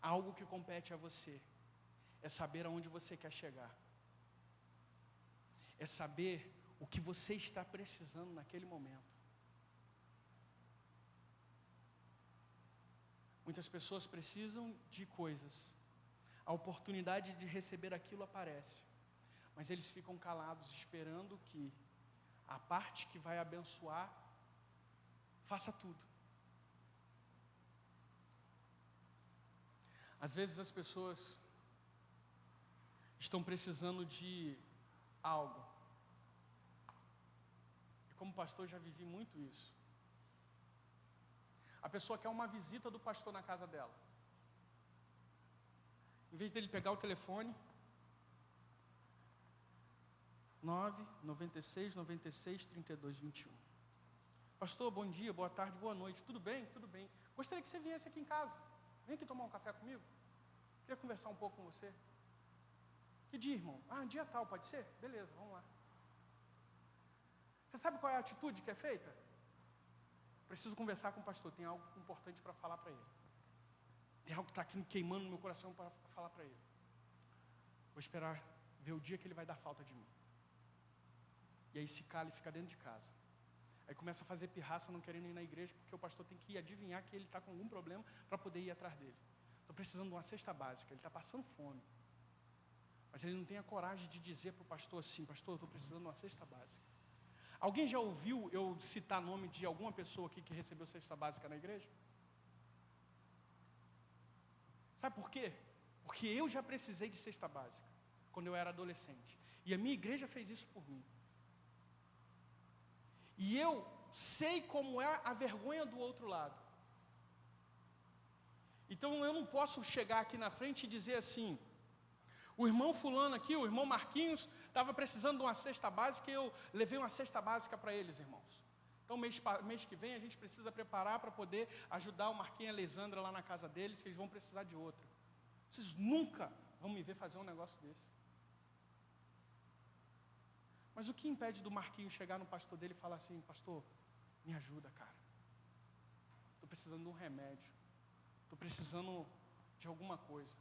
algo que compete a você é saber aonde você quer chegar. É saber o que você está precisando naquele momento. Muitas pessoas precisam de coisas. A oportunidade de receber aquilo aparece. Mas eles ficam calados, esperando que a parte que vai abençoar faça tudo. Às vezes as pessoas estão precisando de algo. E como pastor já vivi muito isso. A pessoa quer uma visita do pastor na casa dela. Em vez dele pegar o telefone, 996963221. Pastor, bom dia, boa tarde, boa noite. Tudo bem? Tudo bem. Gostaria que você viesse aqui em casa. Vem aqui tomar um café comigo. Queria conversar um pouco com você. Que dia, irmão? Dia tal, pode ser? Beleza, vamos lá. Você sabe qual é a atitude que é feita? Preciso conversar com o pastor, tem algo importante para falar para ele. Tem algo que está aqui queimando no meu coração para falar para ele. Vou esperar ver o dia que ele vai dar falta de mim. E aí se cala e fica dentro de casa. Aí começa a fazer pirraça, não querendo ir na igreja, porque o pastor tem que adivinhar que ele está com algum problema para poder ir atrás dele. Estou precisando de uma cesta básica, ele está passando fome. Mas ele não tem a coragem de dizer para o pastor assim: pastor, eu estou precisando de uma cesta básica. Alguém já ouviu eu citar nome de alguma pessoa aqui que recebeu cesta básica na igreja? Sabe por quê? Porque eu já precisei de cesta básica quando eu era adolescente. E a minha igreja fez isso por mim. E eu sei como é a vergonha do outro lado. Então eu não posso chegar aqui na frente e dizer assim: o irmão fulano aqui, o irmão Marquinhos, estava precisando de uma cesta básica e eu levei uma cesta básica para eles, irmãos. Então mês que vem a gente precisa preparar para poder ajudar o Marquinhos e a Alessandra lá na casa deles, que eles vão precisar de outra. Vocês nunca vão me ver fazer um negócio desse. Mas o que impede do Marquinhos chegar no pastor dele e falar assim: pastor, me ajuda, cara. Estou precisando de um remédio. Estou precisando de alguma coisa.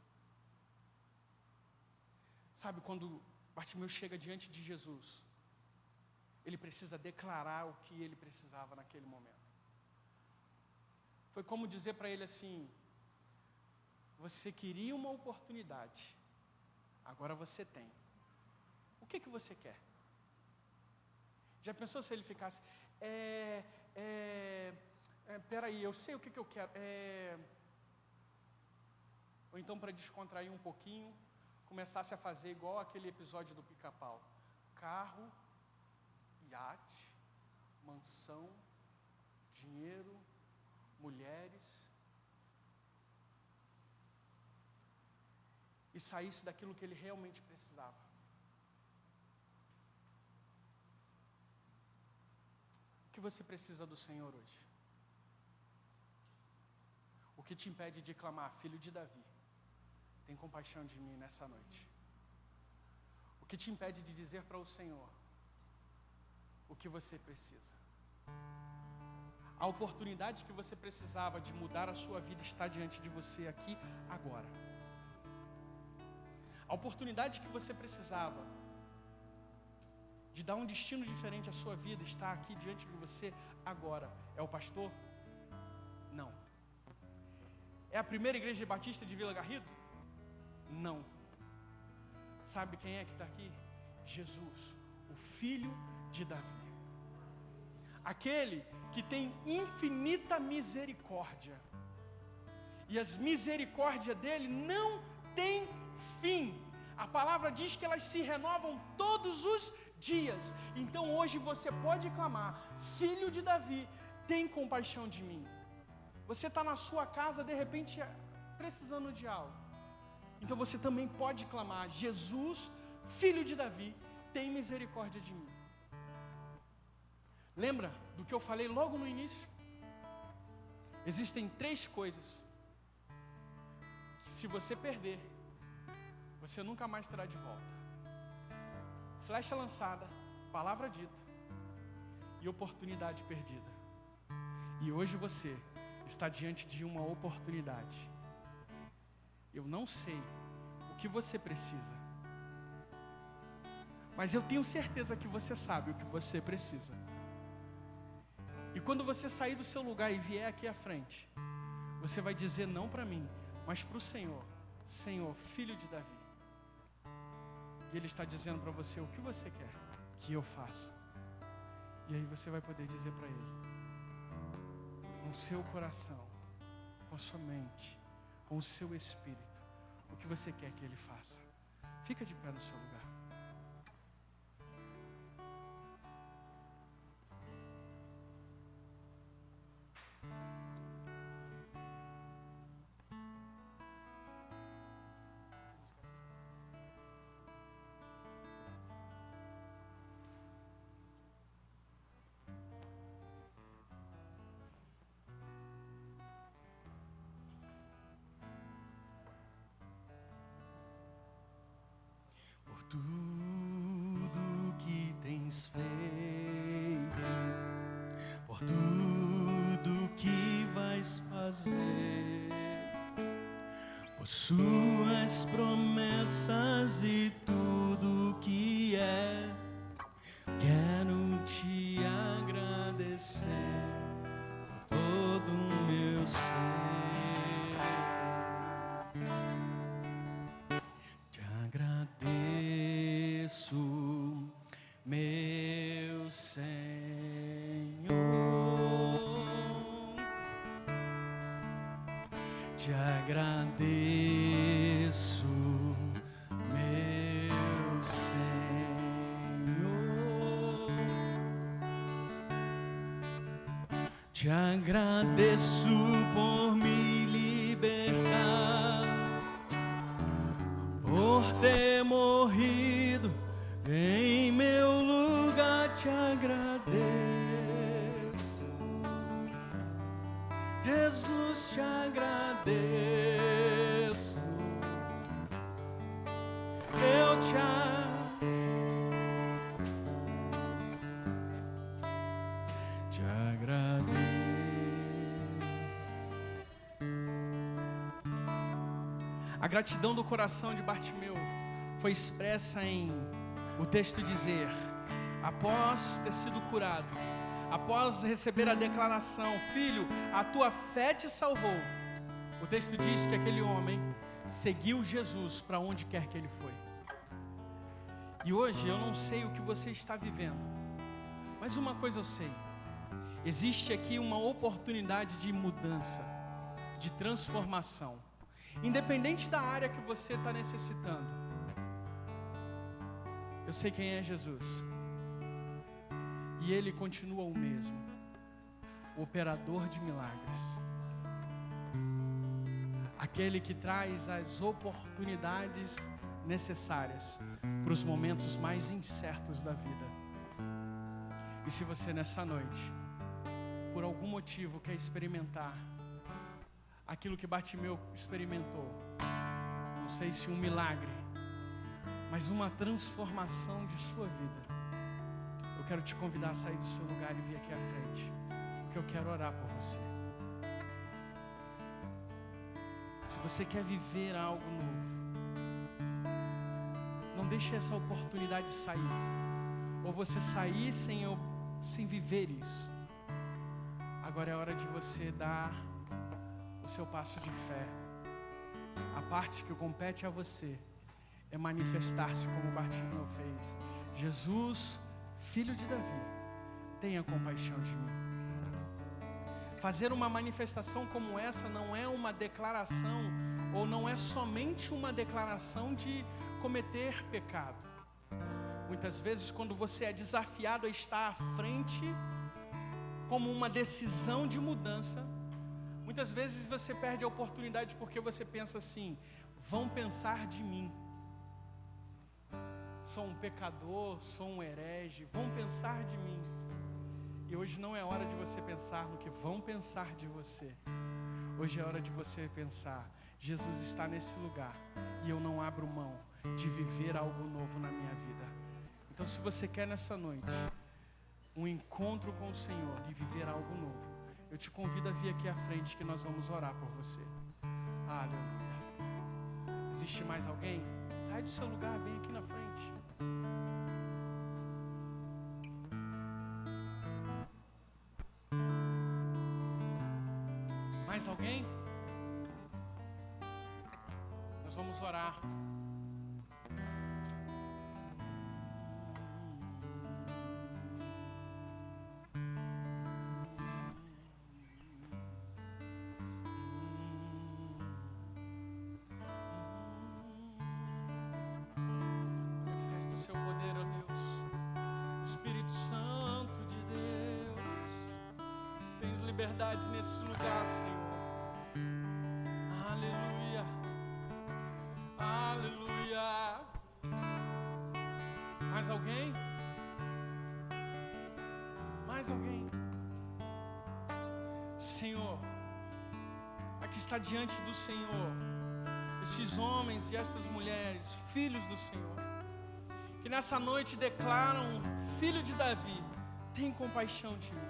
Sabe, quando Bartimeu chega diante de Jesus, ele precisa declarar o que ele precisava naquele momento. Foi como dizer para ele assim: você queria uma oportunidade, agora você tem. O que você quer? Já pensou se ele ficasse: peraí, eu sei o que eu quero. Ou então, para descontrair um pouquinho, começasse a fazer igual aquele episódio do Pica-Pau: carro, iate, mansão, dinheiro, mulheres, e saísse daquilo que ele realmente precisava. O que você precisa do Senhor hoje? O que te impede de clamar: filho de Davi, tem compaixão de mim nessa noite? O que te impede de dizer para o Senhor o que você precisa? A oportunidade que você precisava de mudar a sua vida está diante de você aqui, agora. A oportunidade que você precisava de dar um destino diferente à sua vida está aqui diante de você agora. É o pastor? Não. É a primeira igreja batista de Vila Garrido? Não. Sabe quem é que está aqui? Jesus, o Filho de Davi. Aquele que tem infinita misericórdia. E as misericórdias dele não têm fim. A palavra diz que elas se renovam todos os dias. Então hoje você pode clamar: filho de Davi, tem compaixão de mim. Você está na sua casa, de repente, precisando de algo. Então você também pode clamar: Jesus, filho de Davi, tem misericórdia de mim. Lembra do que eu falei logo no início? Existem 3 coisas que, se você perder, você nunca mais terá de volta: flecha lançada, palavra dita e oportunidade perdida. E hoje você está diante de uma oportunidade. Eu não sei o que você precisa, mas eu tenho certeza que você sabe o que você precisa. E quando você sair do seu lugar e vier aqui à frente, você vai dizer não para mim, mas para o Senhor: Senhor, filho de Davi. E Ele está dizendo para você o que você quer que eu faça. E aí você vai poder dizer para Ele, com o seu coração, com a sua mente, com o seu espírito, o que você quer que Ele faça. Fica de pé no seu lugar. Tudo que tens feito, por tudo que vais fazer, por suas promessas e tudo meu Senhor. Te agradeço, meu Senhor. Te agradeço por me libertar, por ter morrido em meu lugar. Te agradeço, Jesus, te agradeço. Eu te agradeço. A gratidão do coração de Bartimeu foi expressa em o texto dizer: após ter sido curado, após receber a declaração, filho, a tua fé te salvou, o texto diz que aquele homem seguiu Jesus para onde quer que ele foi. E hoje eu não sei o que você está vivendo, mas uma coisa eu sei: existe aqui uma oportunidade de mudança, de transformação, independente da área que você está necessitando. Eu sei quem é Jesus, e Ele continua o mesmo, o operador de milagres, aquele que traz as oportunidades necessárias para os momentos mais incertos da vida. E se você nessa noite, por algum motivo, quer experimentar aquilo que Bartimeu experimentou, não sei se um milagre, mas uma transformação de sua vida, eu quero te convidar a sair do seu lugar e vir aqui à frente, porque eu quero orar por você. Se você quer viver algo novo, não deixe essa oportunidade sair, ou você sair sem viver isso. Agora é hora de você dar o seu passo de fé. A parte que compete a você é manifestar-se como Bartimeu fez. Jesus, filho de Davi, tenha compaixão de mim. Fazer uma manifestação como essa não é uma declaração, ou não é somente uma declaração de cometer pecado. Muitas vezes, quando você é desafiado a estar à frente, como uma decisão de mudança, muitas vezes você perde a oportunidade porque você pensa assim: vão pensar de mim, sou um pecador, sou um herege, vão pensar de mim. E hoje não é hora de você pensar no que vão pensar de você. Hoje é hora de você pensar: Jesus está nesse lugar e eu não abro mão de viver algo novo na minha vida. Então, se você quer nessa noite um encontro com o Senhor e viver algo novo, eu te convido a vir aqui à frente que nós vamos orar por você. Aleluia. Existe mais alguém? Sai do seu lugar, vem aqui na frente. Mais alguém? Nós vamos orar. Manifesta o seu poder, ó Deus. Espírito Santo de Deus, tens liberdade nesse lugar, Senhor. Aleluia, aleluia. Mais alguém? Mais alguém? Senhor, aqui está diante do Senhor esses homens e essas mulheres, filhos do Senhor, que nessa noite declaram: filho de Davi, tem compaixão de mim.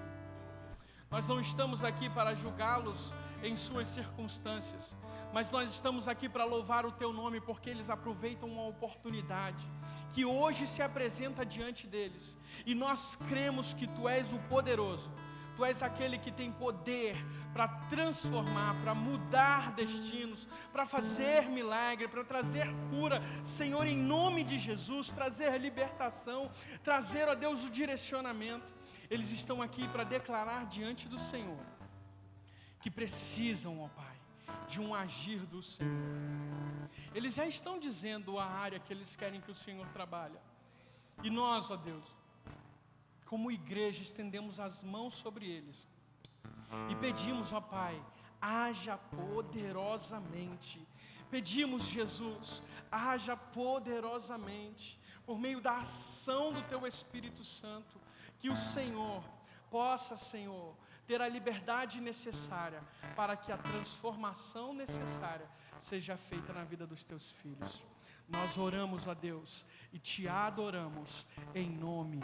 Nós não estamos aqui para julgá-los em suas circunstâncias, mas nós estamos aqui para louvar o teu nome, porque eles aproveitam uma oportunidade que hoje se apresenta diante deles, e nós cremos que tu és o poderoso Tu és aquele que tem poder para transformar, para mudar destinos, para fazer milagre, para trazer cura. Senhor, em nome de Jesus, trazer libertação, trazer, ó Deus, o direcionamento. Eles estão aqui para declarar diante do Senhor que precisam, ó Pai, de um agir do Senhor. Eles já estão dizendo a área que eles querem que o Senhor trabalhe. E nós, ó Deus, como igreja, estendemos as mãos sobre eles e pedimos, ó Pai, haja poderosamente. Pedimos, Jesus, haja poderosamente, por meio da ação do Teu Espírito Santo, que o Senhor possa, Senhor, ter a liberdade necessária para que a transformação necessária seja feita na vida dos Teus filhos. Nós oramos, ó Deus, e Te adoramos em nome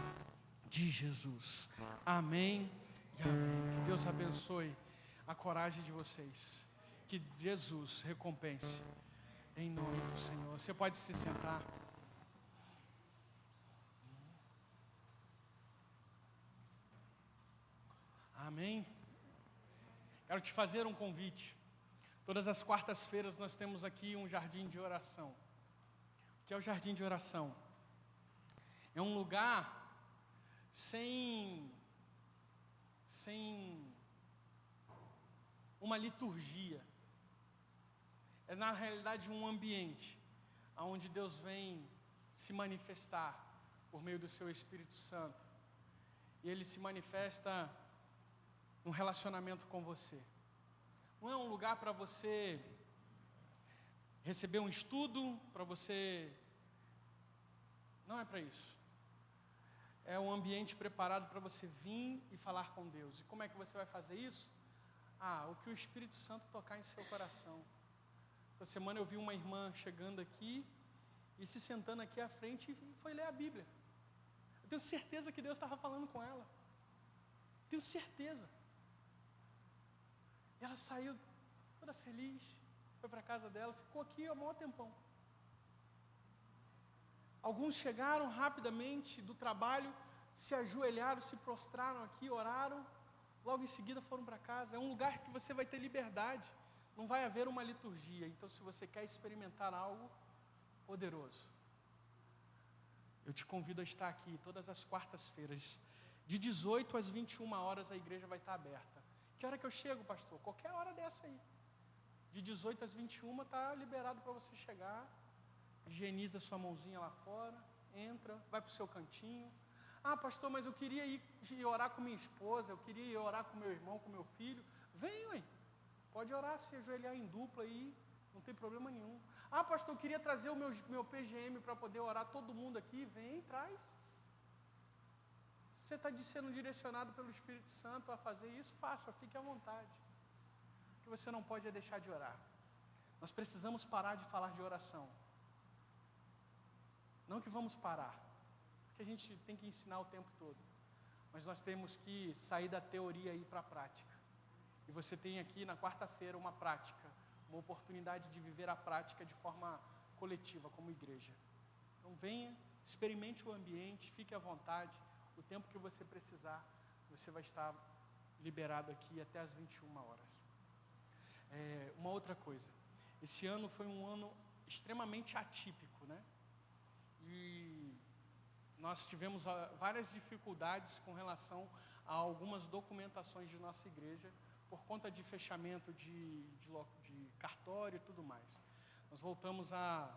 de Jesus. Amém e amém. Que Deus abençoe a coragem de vocês. Que Jesus recompense em nome do Senhor. Você pode se sentar. Amém. Quero te fazer um convite. Todas as quartas-feiras nós temos aqui um jardim de oração. O que é o jardim de oração? É um lugar sem uma liturgia. É na realidade um ambiente onde Deus vem se manifestar por meio do seu Espírito Santo. E Ele se manifesta num relacionamento com você. Não é um lugar para você receber um estudo, para você... Não é para isso. É um ambiente preparado para você vir e falar com Deus. E como é que você vai fazer isso? O que o Espírito Santo tocar em seu coração. Essa semana eu vi uma irmã chegando aqui e se sentando aqui à frente e foi ler a Bíblia. Eu tenho certeza que Deus estava falando com ela. Tenho certeza. E ela saiu toda feliz, foi para a casa dela, ficou aqui há um maior tempão. Alguns chegaram rapidamente do trabalho, se ajoelharam, se prostraram aqui, oraram, logo em seguida foram para casa. É um lugar que você vai ter liberdade, não vai haver uma liturgia. Então, se você quer experimentar algo poderoso, eu te convido a estar aqui todas as quartas-feiras, de 18 às 21 horas a igreja vai estar aberta. Que hora que eu chego, pastor? Qualquer hora dessa aí. De 18 às 21 está liberado para você chegar. Higieniza sua mãozinha lá fora, entra, vai para o seu cantinho. Pastor, mas eu queria ir orar com minha esposa, eu queria ir orar com meu irmão, com meu filho. Vem, ué. Pode orar, se ajoelhar em dupla aí, não tem problema nenhum. Pastor, eu queria trazer o meu PGM para poder orar todo mundo aqui. Vem, traz. Você está sendo direcionado pelo Espírito Santo a fazer isso, faça, fique à vontade. O que você não pode é deixar de orar. Nós precisamos parar de falar de oração. Não que vamos parar, porque a gente tem que ensinar o tempo todo. Mas nós temos que sair da teoria e ir para a prática. E você tem aqui na quarta-feira uma prática, uma oportunidade de viver a prática de forma coletiva, como igreja. Então venha, experimente o ambiente, fique à vontade. O tempo que você precisar, você vai estar liberado aqui até as 21 horas. Uma outra coisa, esse ano foi um ano extremamente atípico, né? E nós tivemos várias dificuldades com relação a algumas documentações de nossa igreja, por conta de fechamento de cartório e tudo mais. Nós voltamos a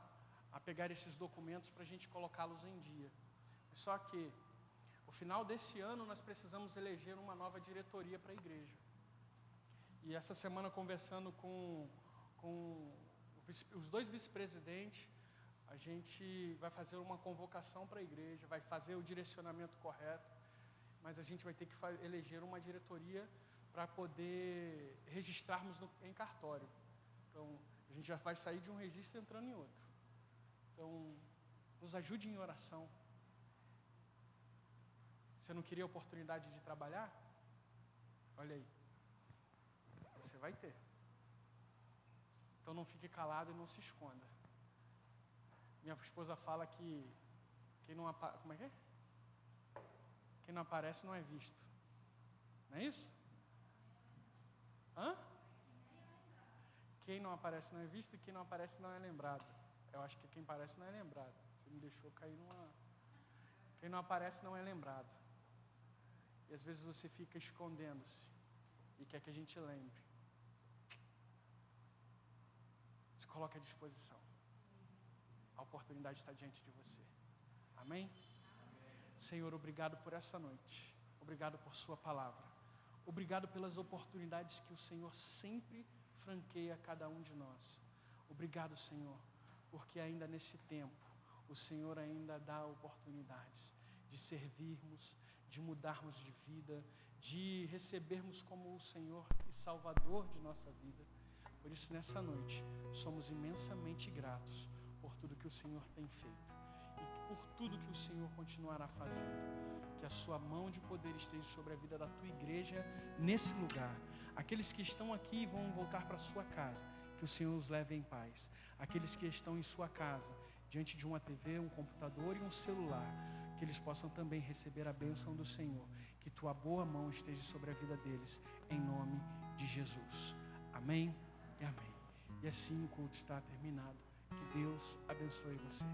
pegar esses documentos para a gente colocá-los em dia. Só que no final desse ano, nós precisamos eleger uma nova diretoria para a igreja. E essa semana, conversando com os dois vice-presidentes, a gente vai fazer uma convocação para a igreja, vai fazer o direcionamento correto, mas a gente vai ter que eleger uma diretoria para poder registrarmos em cartório. Então, a gente já vai sair de um registro entrando em outro. Então, nos ajude em oração. Você não queria a oportunidade de trabalhar? Olha aí. Você vai ter. Então não fique calado e não se esconda. Minha esposa fala que quem não aparece não é visto. Não é isso? Hã? Quem não aparece não é visto e quem não aparece não é lembrado. Eu acho que quem aparece não é lembrado. Você me deixou cair numa... Quem não aparece não é lembrado. E às vezes você fica escondendo-se e quer que a gente lembre. Se coloque à disposição. A oportunidade está diante de você. Amém? Senhor, obrigado por essa noite. Obrigado por sua palavra. Obrigado pelas oportunidades que o Senhor sempre franqueia a cada um de nós. Obrigado, Senhor, porque ainda nesse tempo, o Senhor ainda dá oportunidades de servirmos, de mudarmos de vida, de recebermos como o Senhor e Salvador de nossa vida. Por isso, nessa noite, somos imensamente gratos por tudo que o Senhor tem feito e por tudo que o Senhor continuará fazendo. Que a sua mão de poder esteja sobre a vida da tua igreja nesse lugar. Aqueles que estão aqui vão voltar para a sua casa, que o Senhor os leve em paz. Aqueles que estão em sua casa, diante de uma TV, um computador e um celular, que eles possam também receber a bênção do Senhor. Que tua boa mão esteja sobre a vida deles, em nome de Jesus. Amém e amém. E assim o culto está terminado. Que Deus abençoe você.